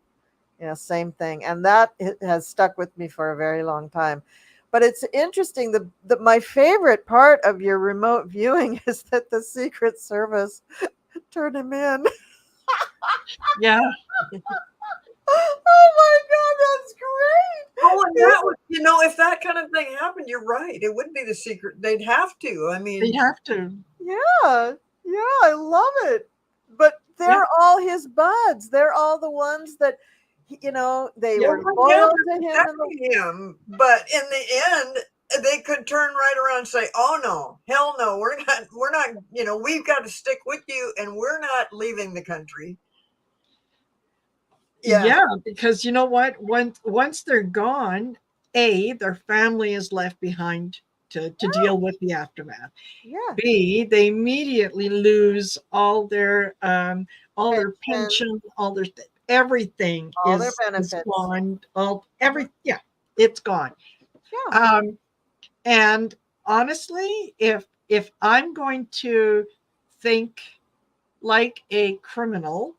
Yeah, same thing. And that has stuck with me for a very long time. But it's interesting that my favorite part of your remote viewing is that the Secret Service turned him in. Yeah. Oh my God, that's great. Oh, and that would, if that kind of thing happened, you're right. It would be the secret. They'd have to. I mean, They have to. Yeah, I love it. But they're all his buds. They're all the ones that, they were loyal to him. protecting him. But in the end, they could turn right around and say, "Oh no, hell no, we're not. We've got to stick with you, and we're not leaving the country." Yeah, because you know what? Once they're gone, their family is left behind to deal with the aftermath. Yeah. B, they immediately lose all their pension, all their everything, All their is benefits. gone. It's gone. Yeah. And honestly, if if I'm going to think like a criminal,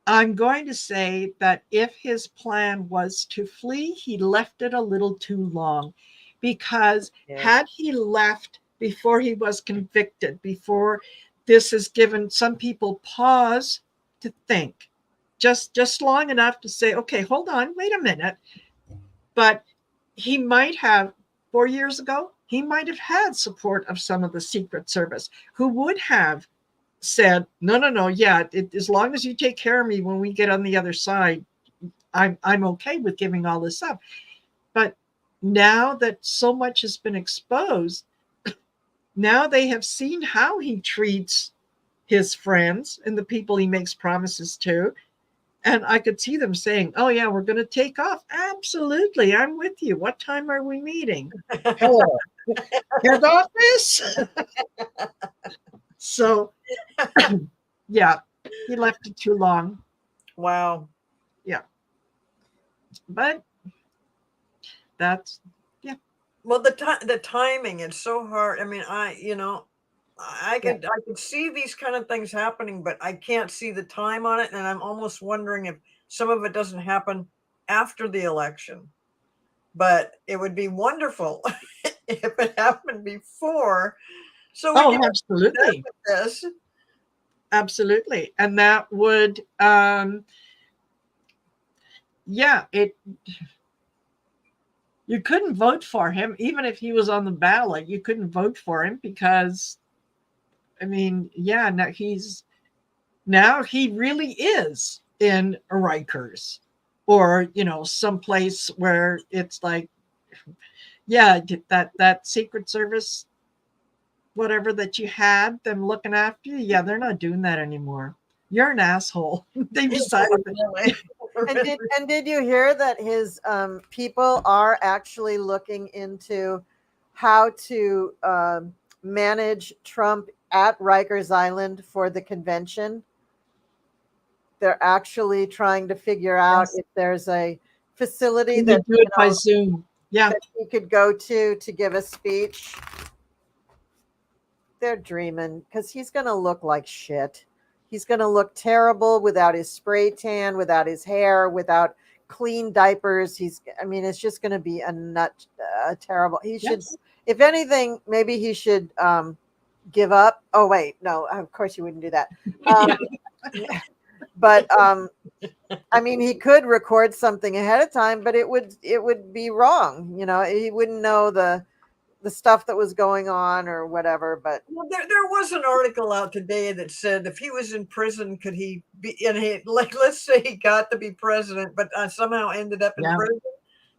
I'm going to say that if his plan was to flee, he left it a little too long, because had he left before he was convicted, before this has given some people pause to think, just long enough to say, okay, hold on, wait a minute. But he might have, 4 years ago, he might have had support of some of the Secret Service who would have said, no, yeah, as long as you take care of me when we get on the other side, I'm okay with giving all this up. But now that so much has been exposed, now they have seen how he treats his friends and the people he makes promises to. And I could see them saying, oh, yeah, we're going to take off. Absolutely. I'm with you. What time are we meeting? Hello. Head office? So, yeah, he left it too long. Wow. Yeah. But that's, yeah. Well, the timing is so hard. I mean, I could see these kind of things happening, but I can't see the time on it, and I'm almost wondering if some of it doesn't happen after the election. But it would be wonderful if it happened before. So we can absolutely. This. Absolutely. And that would you couldn't vote for him even if he was on the ballot. You couldn't vote for him because, I mean, now he really is in Rikers, or someplace where it's like, yeah, that Secret Service, whatever that you had them looking after you, yeah, they're not doing that anymore. You're an asshole. They decided. And did you hear that his people are actually looking into how to manage Trump at Rikers Island for the convention? They're actually trying to figure out if there's a facility that do it by Zoom. Yeah, that he could go to give a speech. They're dreaming, because he's going to look like shit. He's going to look terrible without his spray tan, without his hair, without clean diapers. It's just going to be a terrible. He should, if anything, maybe he should give up. Oh, wait, no, of course you wouldn't do that. But he could record something ahead of time, but it would be wrong. He wouldn't know the stuff that was going on or whatever. But there was an article out today that said if he was in prison, could he be? And let's say he got to be president, but somehow ended up in prison.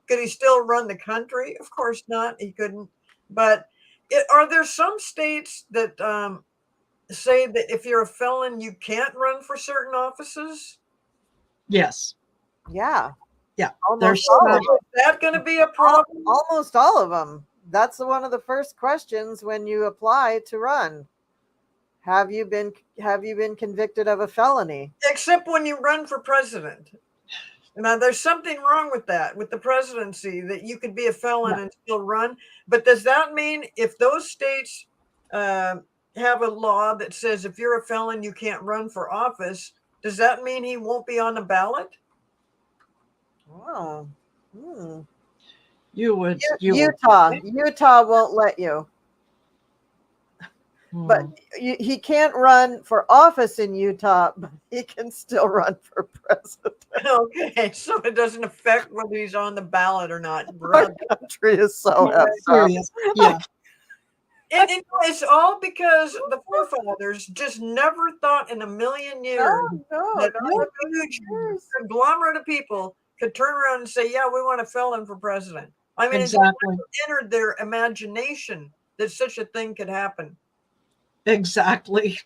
Could he still run the country? Of course not. He couldn't. But are there some states that say that if you're a felon, you can't run for certain offices? Yes. Yeah. Yeah. Almost is that going to be a problem? Almost all of them. That's one of the first questions when you apply to run. Have you been convicted of a felony? Except when you run for president. Now, there's something wrong with that, with the presidency, that you could be a felon and still run. But does that mean if those states have a law that says if you're a felon, you can't run for office, does that mean he won't be on the ballot? Oh. You would. Utah won't let you. But he can't run for office in Utah, but he can still run for president. Okay, so it doesn't affect whether he's on the ballot or not. Our country is so serious. Yeah. And it's all because the forefathers just never thought in a million years that a huge conglomerate of people could turn around and say, yeah, we want a felon for president. Exactly. It entered their imagination that such a thing could happen. Exactly.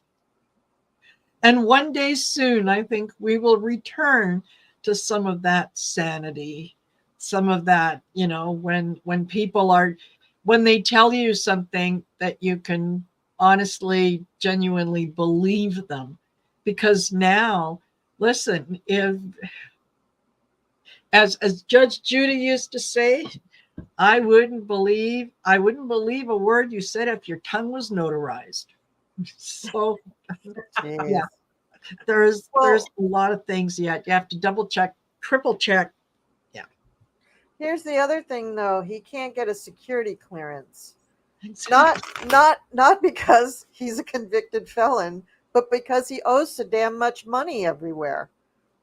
And one day soon, I think we will return to some of that sanity, some of that, when people when they tell you something that you can honestly, genuinely believe them. Because now, listen, as Judge Judy used to say, I wouldn't believe a word you said if your tongue was notarized. So Jeez. yeah, there's Well, a lot of things yet. You have to double check, triple check. Yeah. here's the other thing though. He can't get a security clearance. Exactly. Not because he's a convicted felon, but because he owes so damn much money everywhere.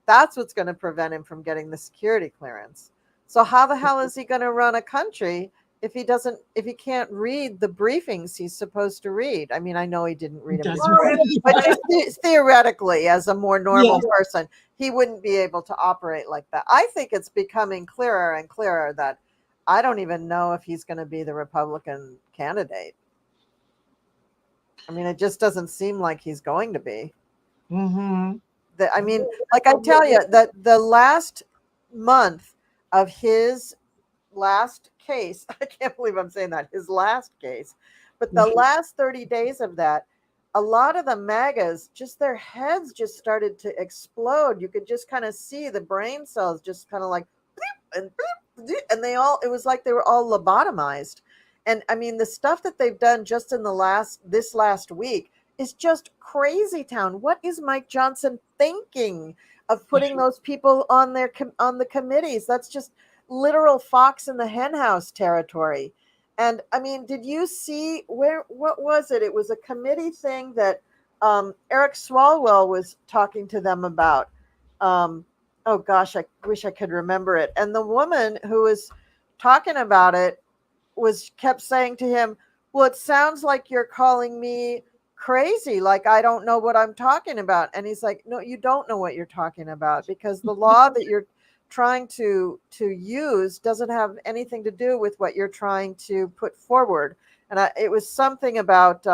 That's what's going to prevent him from getting the security clearance. So how the hell is he going to run a country if he can't read the briefings he's supposed to read? I mean, I know he didn't read them Doesn't before, but just theoretically, as a more normal Yeah. person, he wouldn't be able to operate like that. I think it's becoming clearer and clearer that I don't even know if he's going to be the Republican candidate. I mean, it just doesn't seem like he's going to be. Mm-hmm. I mean, like I tell you, that the last month of his last case, I can't believe I'm saying that, his last case, but the last 30 days of that, a lot of the MAGAs, just their heads just started to explode. You could just kind of see the brain cells just kind of like, and they all, it was like they were all lobotomized. And I mean, the stuff that they've done just in this last week is just crazy town. What is Mike Johnson thinking of putting those people on on the committees? That's just literal fox in the henhouse territory. And I mean, did you see what was it? It was a committee thing that Eric Swalwell was talking to them about. Oh gosh, I wish I could remember it. And the woman who was talking about it kept saying to him, well, it sounds like you're calling me crazy, like I don't know what I'm talking about. And he's like, no, you don't know what you're talking about, because the law that you're trying to use doesn't have anything to do with what you're trying to put forward. And it was something about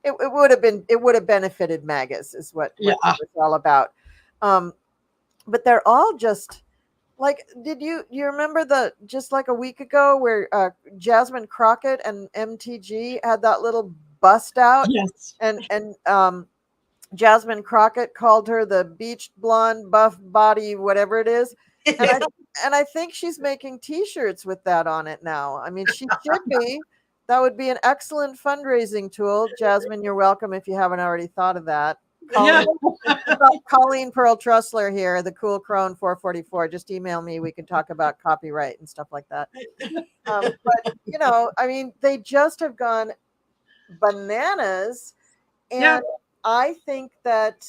it would have benefited MAGAs is what it was all about. But they're all just like, you remember just like a week ago where Jasmine Crockett and MTG had that little bust out? Yes. And Jasmine Crockett called her the beach blonde buff body, whatever it is. And I think she's making t-shirts with that on it now. I mean, she should be. That would be an excellent fundraising tool. Jasmine, you're welcome if you haven't already thought of that. Colleen Pearl Trussler here, the Cool Crone 444. Just email me. We can talk about copyright and stuff like that. But I mean, they just have gone bananas, and I think that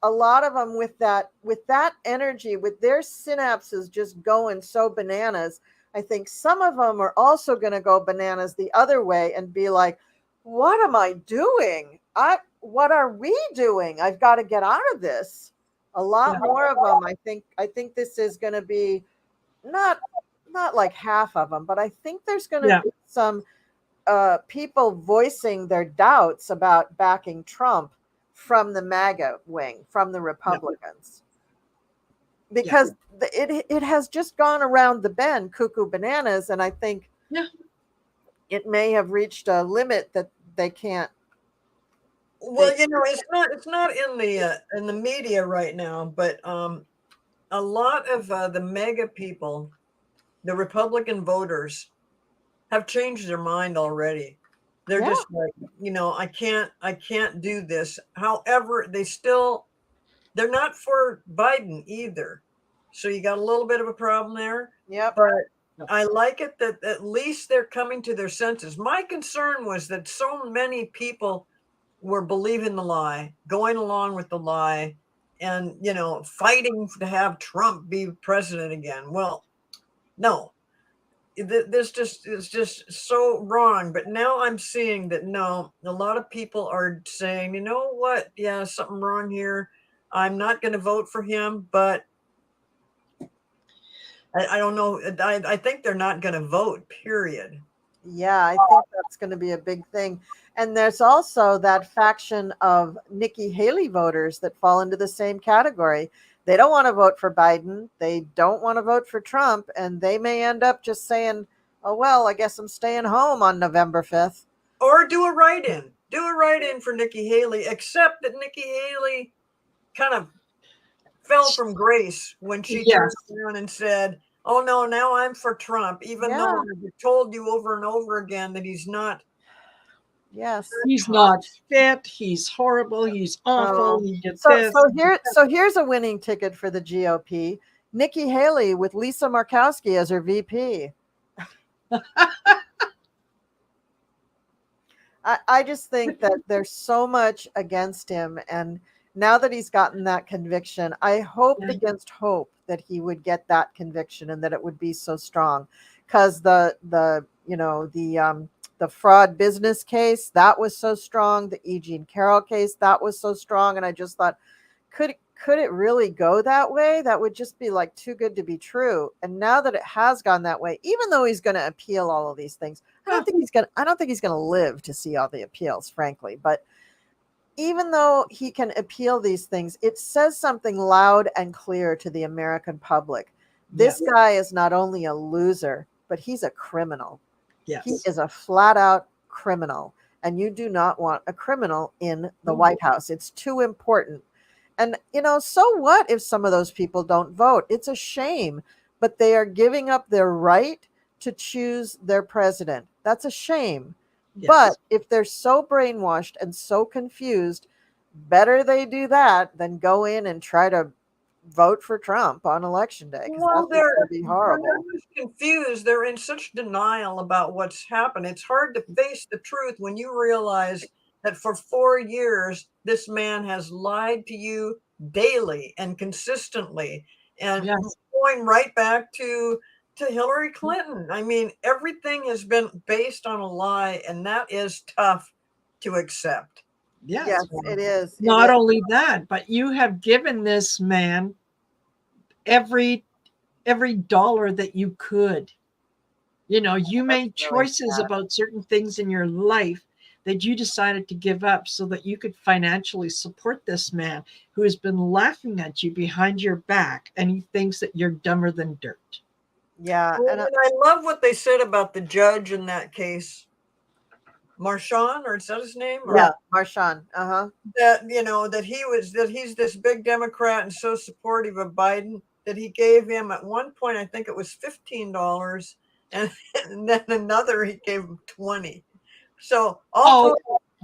a lot of them with that energy, with their synapses just going so bananas, I think some of them are also going to go bananas the other way and be like, what am I doing? What are we doing? I've got to get out of this. A lot more of them. I think this is going to be not like half of them, but I think there's going to be some people voicing their doubts about backing Trump from the MAGA wing, from the Republicans, because it has just gone around the bend, cuckoo bananas, and I think it may have reached a limit that they can't. Well, it's not in the media right now, but a lot of the MAGA people, the Republican voters, have changed their mind already. They're just like, I can't do this. However, they're not for Biden either. So you got a little bit of a problem there. Yep. But I like it that at least they're coming to their senses. My concern was that so many people were believing the lie, going along with the lie, and fighting to have Trump be president again. Well, no, this is just so wrong. But now I'm seeing that no, a lot of people are saying, you know what? Yeah, something wrong here. I'm not going to vote for him, but I don't know. I think they're not going to vote, period. Yeah, I think that's going to be a big thing. And there's also that faction of Nikki Haley voters that fall into the same category. They don't want to vote for Biden. They don't want to vote for Trump. And they may end up just saying, oh, well, I guess I'm staying home on November 5th. Or do a write-in. Do a write-in for Nikki Haley, except that Nikki Haley kind of fell from grace when she turned around and said, Oh no, now I'm for Trump, even Yeah. though I've told you over and over again that he's not. Yes. He's not fit. He's horrible. He's awful. Oh. He did So this. here's a winning ticket for the GOP. Nikki Haley with Lisa Murkowski as her VP. I just think that there's so much against him, and now that he's gotten that conviction, I hoped Yeah. against hope that he would get that conviction and that it would be so strong, because the fraud business case, that was so strong, the E. Jean Carroll case, that was so strong, and I just thought, could it really go that way? That would just be like too good to be true. And now that it has gone that way, even though he's going to appeal all of these things, I don't think he's going to live to see all the appeals, frankly. But even though he can appeal these things, it says something loud and clear to the American public. This guy is not only a loser, but he's a criminal. Yes. He is a flat out criminal. And you do not want a criminal in the White House. It's too important. And, so what if some of those people don't vote? It's a shame, but they are giving up their right to choose their president. That's a shame. Yes. But if they're so brainwashed and so confused, better they do that than go in and try to vote for Trump on election day. Well, that's going to be horrible. They're confused. They're in such denial about what's happened. It's hard to face the truth when you realize that for 4 years, this man has lied to you daily and consistently, and going right back to Hillary Clinton. I mean, everything has been based on a lie, and that is tough to accept. Yes, it is. Not only that, but you have given this man every dollar that you could. You made choices about certain things in your life that you decided to give up so that you could financially support this man who has been laughing at you behind your back, and he thinks that you're dumber than dirt. Yeah. And I love what they said about the judge in that case. Marchand, or is that his name? Yeah, Marchand. That he's this big Democrat and so supportive of Biden that he gave him at one point, I think it was $15, and then another he gave him $20. So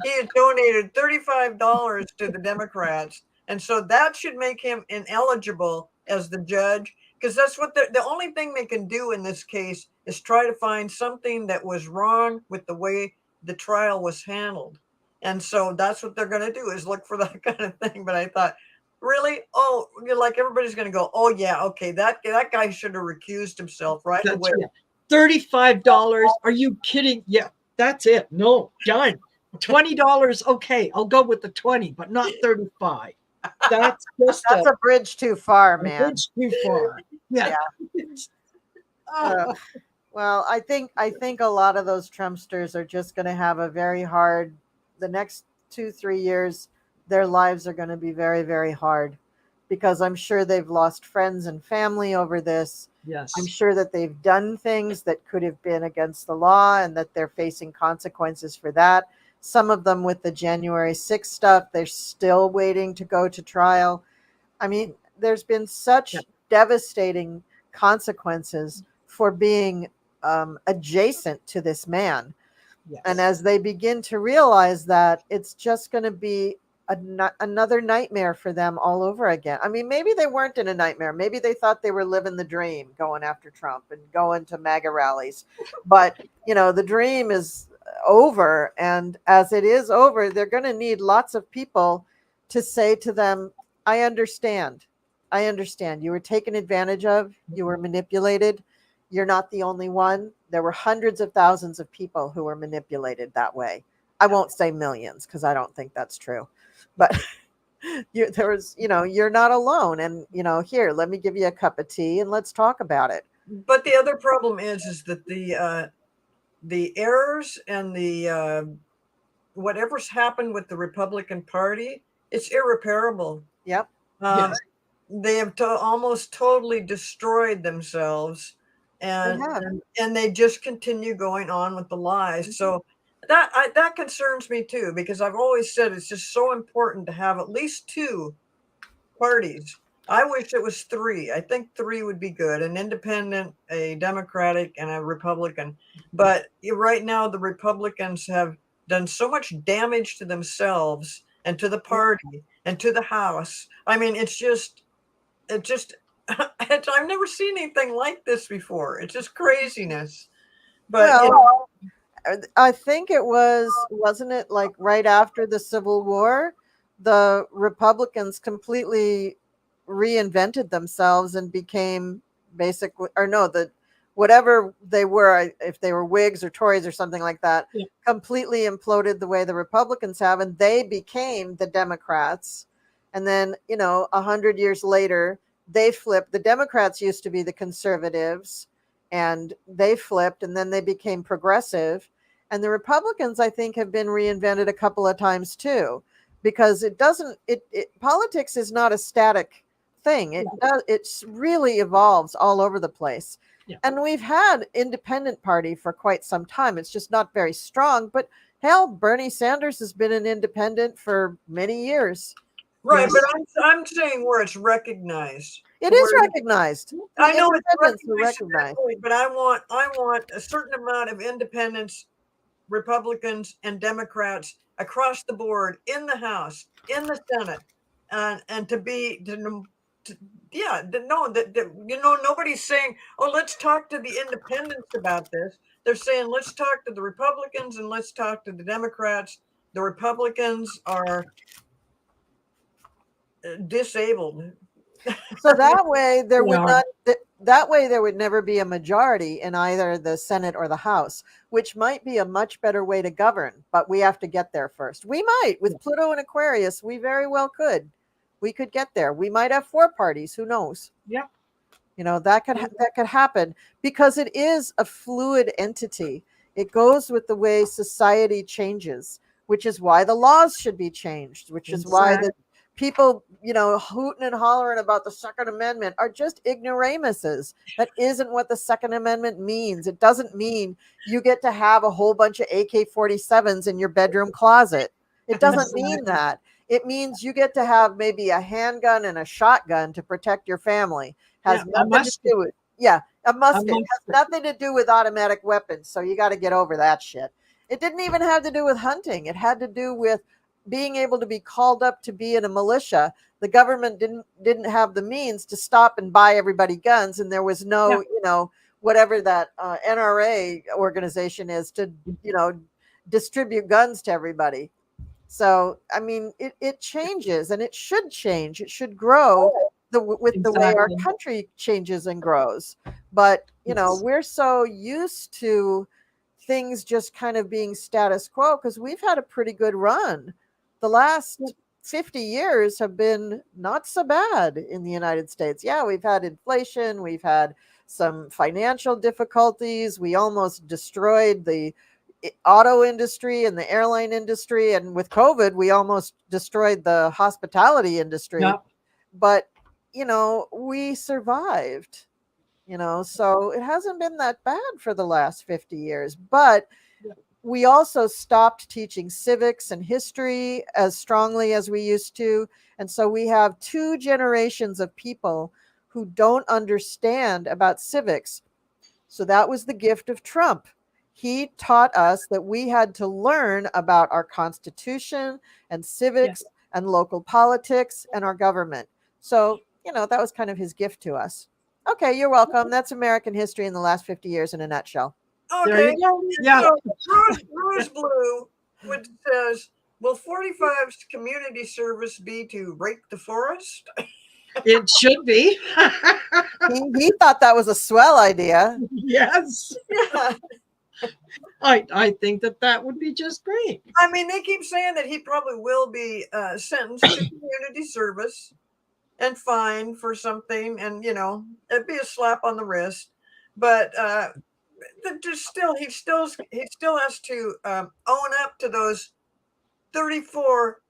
he had donated $35 to the Democrats, and so that should make him ineligible as the judge, because that's what the only thing they can do in this case is try to find something that was wrong with the way the trial was handled. And so that's what they're going to do, is look for that kind of thing. But I thought, really? Oh, like everybody's going to go, oh yeah, okay, that guy should have recused himself right away. $35? Are you kidding? Yeah, that's it. No, done. $20. Okay, I'll go with the 20, but not 35. That's just a bridge too far, man. A bridge too far. Yeah. Well, I think a lot of those Trumpsters are just going to have a very hard, the next 2-3 years, their lives are going to be very, very hard, because I'm sure they've lost friends and family over this. Yes. I'm sure that they've done things that could have been against the law and that they're facing consequences for that. Some of them with the January 6th stuff, they're still waiting to go to trial. I mean, there's been such devastating consequences for being adjacent to this man. Yes. And as they begin to realize that, it's just going to be another nightmare for them all over again. I mean, maybe they weren't in a nightmare. Maybe they thought they were living the dream, going after Trump and going to MAGA rallies. But, the dream is over. And as it is over, they're going to need lots of people to say to them, I understand. You were taken advantage of. You were manipulated. You're not the only one. There were hundreds of thousands of people who were manipulated that way. I won't say millions, because I don't think that's true. But you're not alone. And, here, let me give you a cup of tea and let's talk about it. But the other problem is that the errors and the whatever's happened with the Republican Party, it's irreparable. Yep. They have almost totally destroyed themselves. And they just continue going on with the lies. So that concerns me too, because I've always said it's just so important to have at least two parties I wish it was 3. I think 3 would be good: an independent, a Democratic, and a Republican. But right now, the Republicans have done so much damage to themselves and to the party and to the House. I mean, it just, I've never seen anything like this before. It's just craziness. But Well, I think it wasn't it like right after the Civil War, the Republicans completely reinvented themselves and became basically, or no, the whatever they were, if they were Whigs or Tories or something like that, Yeah. completely imploded the way the Republicans have, and they became the Democrats. And then, 100 years later, they flipped. The Democrats used to be the conservatives, and they flipped, and then they became progressive. And the Republicans, I think, have been reinvented a couple of times too, because politics is not a static thing. It really evolves all over the place. Yeah. And we've had independent party for quite some time. It's just not very strong, but hell, Bernie Sanders has been an independent for many years. right, Yes. but I'm saying where it's recognized. It is recognized. I know it's Independents are recognized, but I want a certain amount of independents, Republicans, and Democrats across the board in the House, in the Senate, and nobody's saying, oh, let's talk to the independents about this. They're saying, let's talk to the Republicans and let's talk to the Democrats. The Republicans are disabled. So that way there would Yeah. not that way there would never be a majority in either the Senate or the House, which might be a much better way to govern, but we have to get there first. We might, with Pluto and Aquarius, we very well could. We could get there. We might have 4 parties, who knows? Yeah. That could happen, because it is a fluid entity. It goes with the way society changes, which is why the laws should be changed, which is why the people, hooting and hollering about the Second Amendment are just ignoramuses. That isn't what the Second Amendment means. It doesn't mean you get to have a whole bunch of AK-47s in your bedroom closet. It doesn't mean that. It means you get to have maybe a handgun and a shotgun to protect your family. Has nothing to do with, a musket. Has nothing to do with automatic weapons. So you got to get over that shit. It didn't even have to do with hunting. It had to do with being able to be called up to be in a militia. The government didn't have the means to stop and buy everybody guns, and there was no, whatever that NRA organization is to, distribute guns to everybody. So, I mean, it changes, and it should change. It should grow with the way our country changes and grows. But, we're so used to things just kind of being status quo, because we've had a pretty good run. The last 50 years have been not so bad in the United States. Yeah, we've had inflation. We've had some financial difficulties. We almost destroyed the auto industry and the airline industry. And with COVID, we almost destroyed the hospitality industry. Yep. But, we survived, so it hasn't been that bad for the last 50 years. But we also stopped teaching civics and history as strongly as we used to. And so we have 2 generations of people who don't understand about civics. So that was the gift of Trump. He taught us that we had to learn about our Constitution and civics and local politics and our government. So, that was kind of his gift to us. Okay, you're welcome. That's American history in the last 50 years in a nutshell. Okay. There you go. Yeah. So Rose Blue, which says, will 45's community service be to rake the forest? It should be. He thought that was a swell idea. Yes. Yeah. I think that would be just great. I mean, they keep saying that he probably will be sentenced to community service and fined for something, and it'd be a slap on the wrist. But he still has to own up to those 34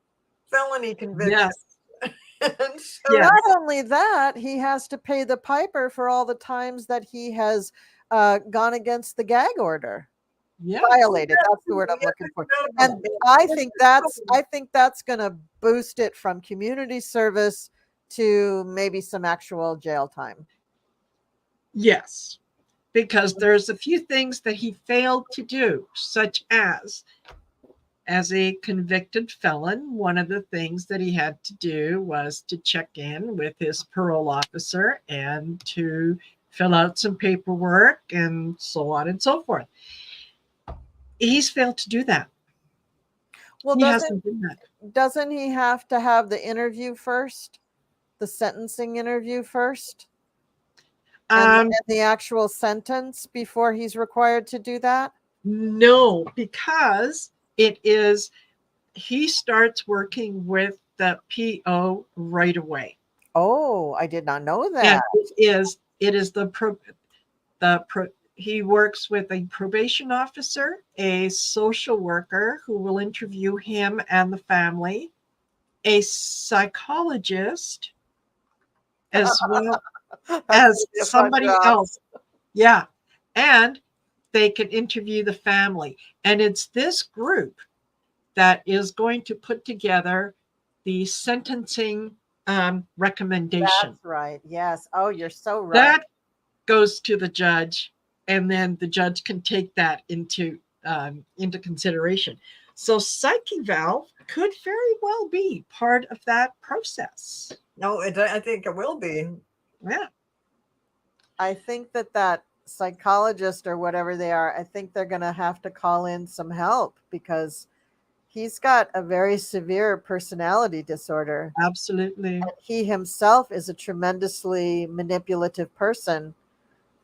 felony convictions. Yes. And so, Yes. Not only that, he has to pay the piper for all the times that he has gone against the gag order. Yeah. Violated. That's the word I'm looking for. And I think that's going to boost it from community service to maybe some actual jail time. Yes, because there's a few things that he failed to do, such as a convicted felon, one of the things that he had to do was to check in with his parole officer and to fill out some paperwork and so on and so forth. He's failed to do that. Well, He hasn't done that. doesn't he have to have the interview first? The sentencing interview first? And the actual sentence before he's required to do that? No, because he starts working with the PO right away. Oh, I did not know that. And it is he works with a probation officer, a social worker who will interview him and the family, a psychologist, as well as somebody else. Yeah. And they can interview the family. And it's this group that is going to put together the sentencing recommendation. That's right. Yes. Oh, you're so right. That goes to the judge, and then the judge can take that into consideration. So Psyche Valve could very well be part of that process. No, I think it will be. Yeah. I think that psychologist or whatever they are, I think they're going to have to call in some help because he's got a very severe personality disorder. Absolutely. And he himself is a tremendously manipulative person,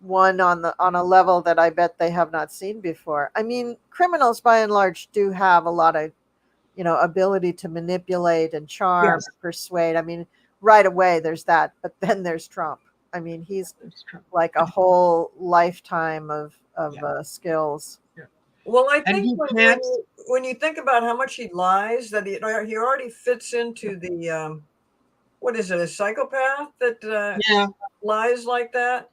one on a level that I bet they have not seen before. I mean, criminals by and large do have a lot of, ability to manipulate and charm, yes, and persuade. I mean, right away there's that, but then there's Trump. I mean, he's like a whole lifetime of skills. Yeah. Well, I think when you think about how much he lies, that he already fits into the what is it, a psychopath that lies like that.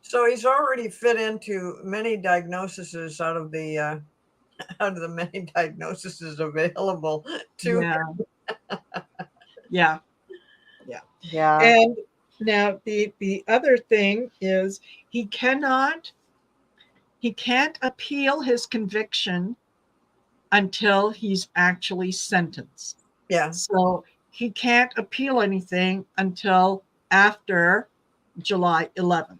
So he's already fit into many diagnoses out of the many diagnoses available to him. Yeah. And now the other thing is he can't appeal his conviction until he's actually sentenced. Yeah. So he can't appeal anything until after July 11th,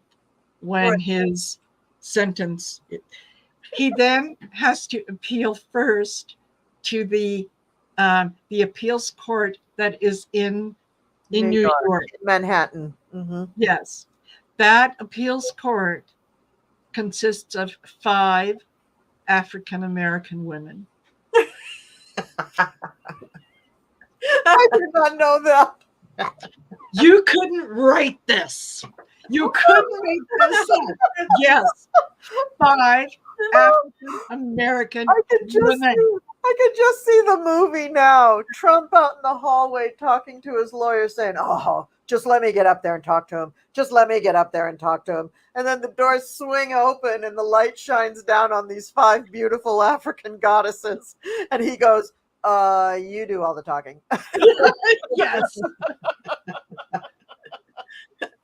when his sentence. He then has to appeal first to the appeals court that is in New York. Manhattan. Mm-hmm. Yes. That appeals court consists of 5 African American women. I did not know that. You couldn't write this. You couldn't make this up. Yes. 5 African American women. I could just see the movie now. Trump out in the hallway talking to his lawyer saying, "Oh, just let me get up there and talk to him. Just let me get up there and talk to him." And then the doors swing open and the light shines down on these 5 beautiful African goddesses. And he goes, you do all the talking. Yes.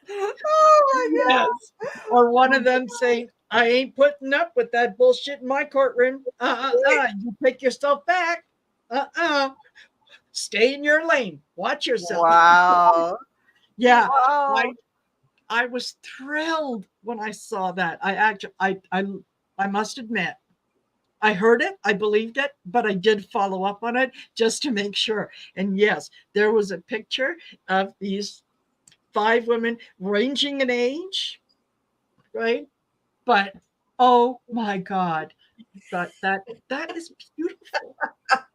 Oh my God. Yes. Or one of them saying, "I ain't putting up with that bullshit in my courtroom. You take yourself back. Stay in your lane. Watch yourself." Wow. Yeah. Wow. I was thrilled when I saw that. I must admit, I heard it, I believed it, but I did follow up on it just to make sure. And yes, there was a picture of these 5 women ranging in age, right? But oh my God, that is beautiful.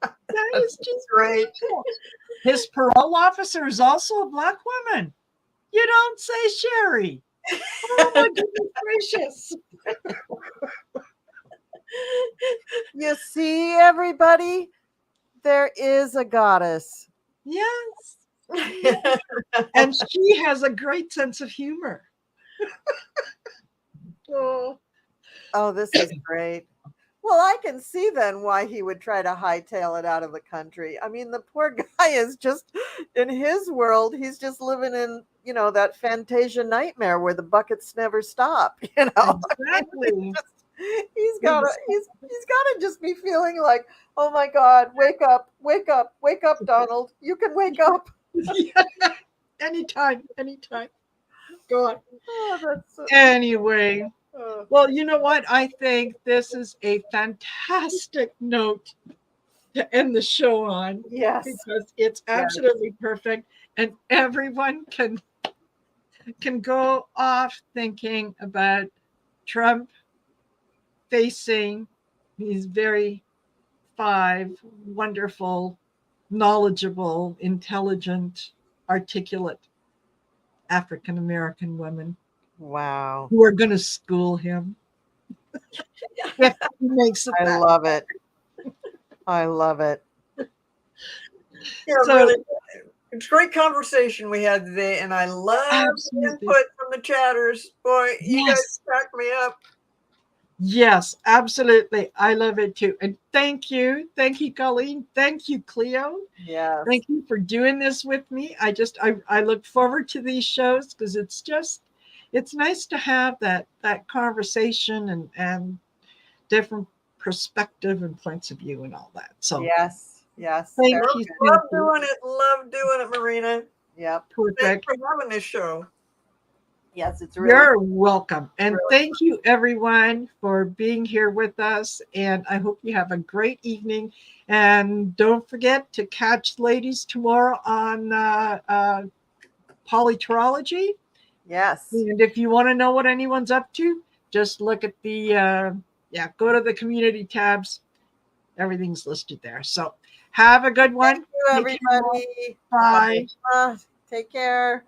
That is just great. Beautiful. His parole officer is also a Black woman. You don't say, Sherry. Oh my goodness gracious. You see, everybody, there is a goddess. Yes. And she has a great sense of humor. Oh, this is great. Well, I can see then why he would try to hightail it out of the country. I mean, the poor guy is just in his world, he's just living in, that Fantasia nightmare where the buckets never stop, I mean, Exactly. he's gotta just be feeling like, oh my God, wake up, wake up, wake up, Donald. You can wake up. Yeah. Anytime. Go on. Oh, that's so, Anyway, oh, well, you know what? I think this is a fantastic note to end the show on yes. because it's absolutely perfect, and everyone can go off thinking about Trump facing these very 5 wonderful, knowledgeable, intelligent, articulate African American women Wow. who are going to school him. If he makes it I that. love it. I love it. Yeah, So- really. It's a great conversation we had today, and I love the Absolutely. input from the chatters. Boy, you guys Yes. crack me up. Yes, absolutely. I love it too. And thank you. Thank you, Colleen. Thank you, Cleo. Yes. Thank you for doing this with me. I look forward to these shows because it's nice to have that conversation and different perspective and points of view and all that. So Yes. thank Very you. good. Love doing it. Love doing it, Marina. Yep. Thanks Perfect. for having this show. Yes, it's really You're welcome. And really thank you everyone for being here with us. And I hope you have a great evening. And don't forget to catch ladies tomorrow on polyterology. yes. And if you want to know what anyone's up to, just look at the go to the community tabs. Everything's listed there. So have a good one. Thank you, Take care. everybody. Bye. Take care.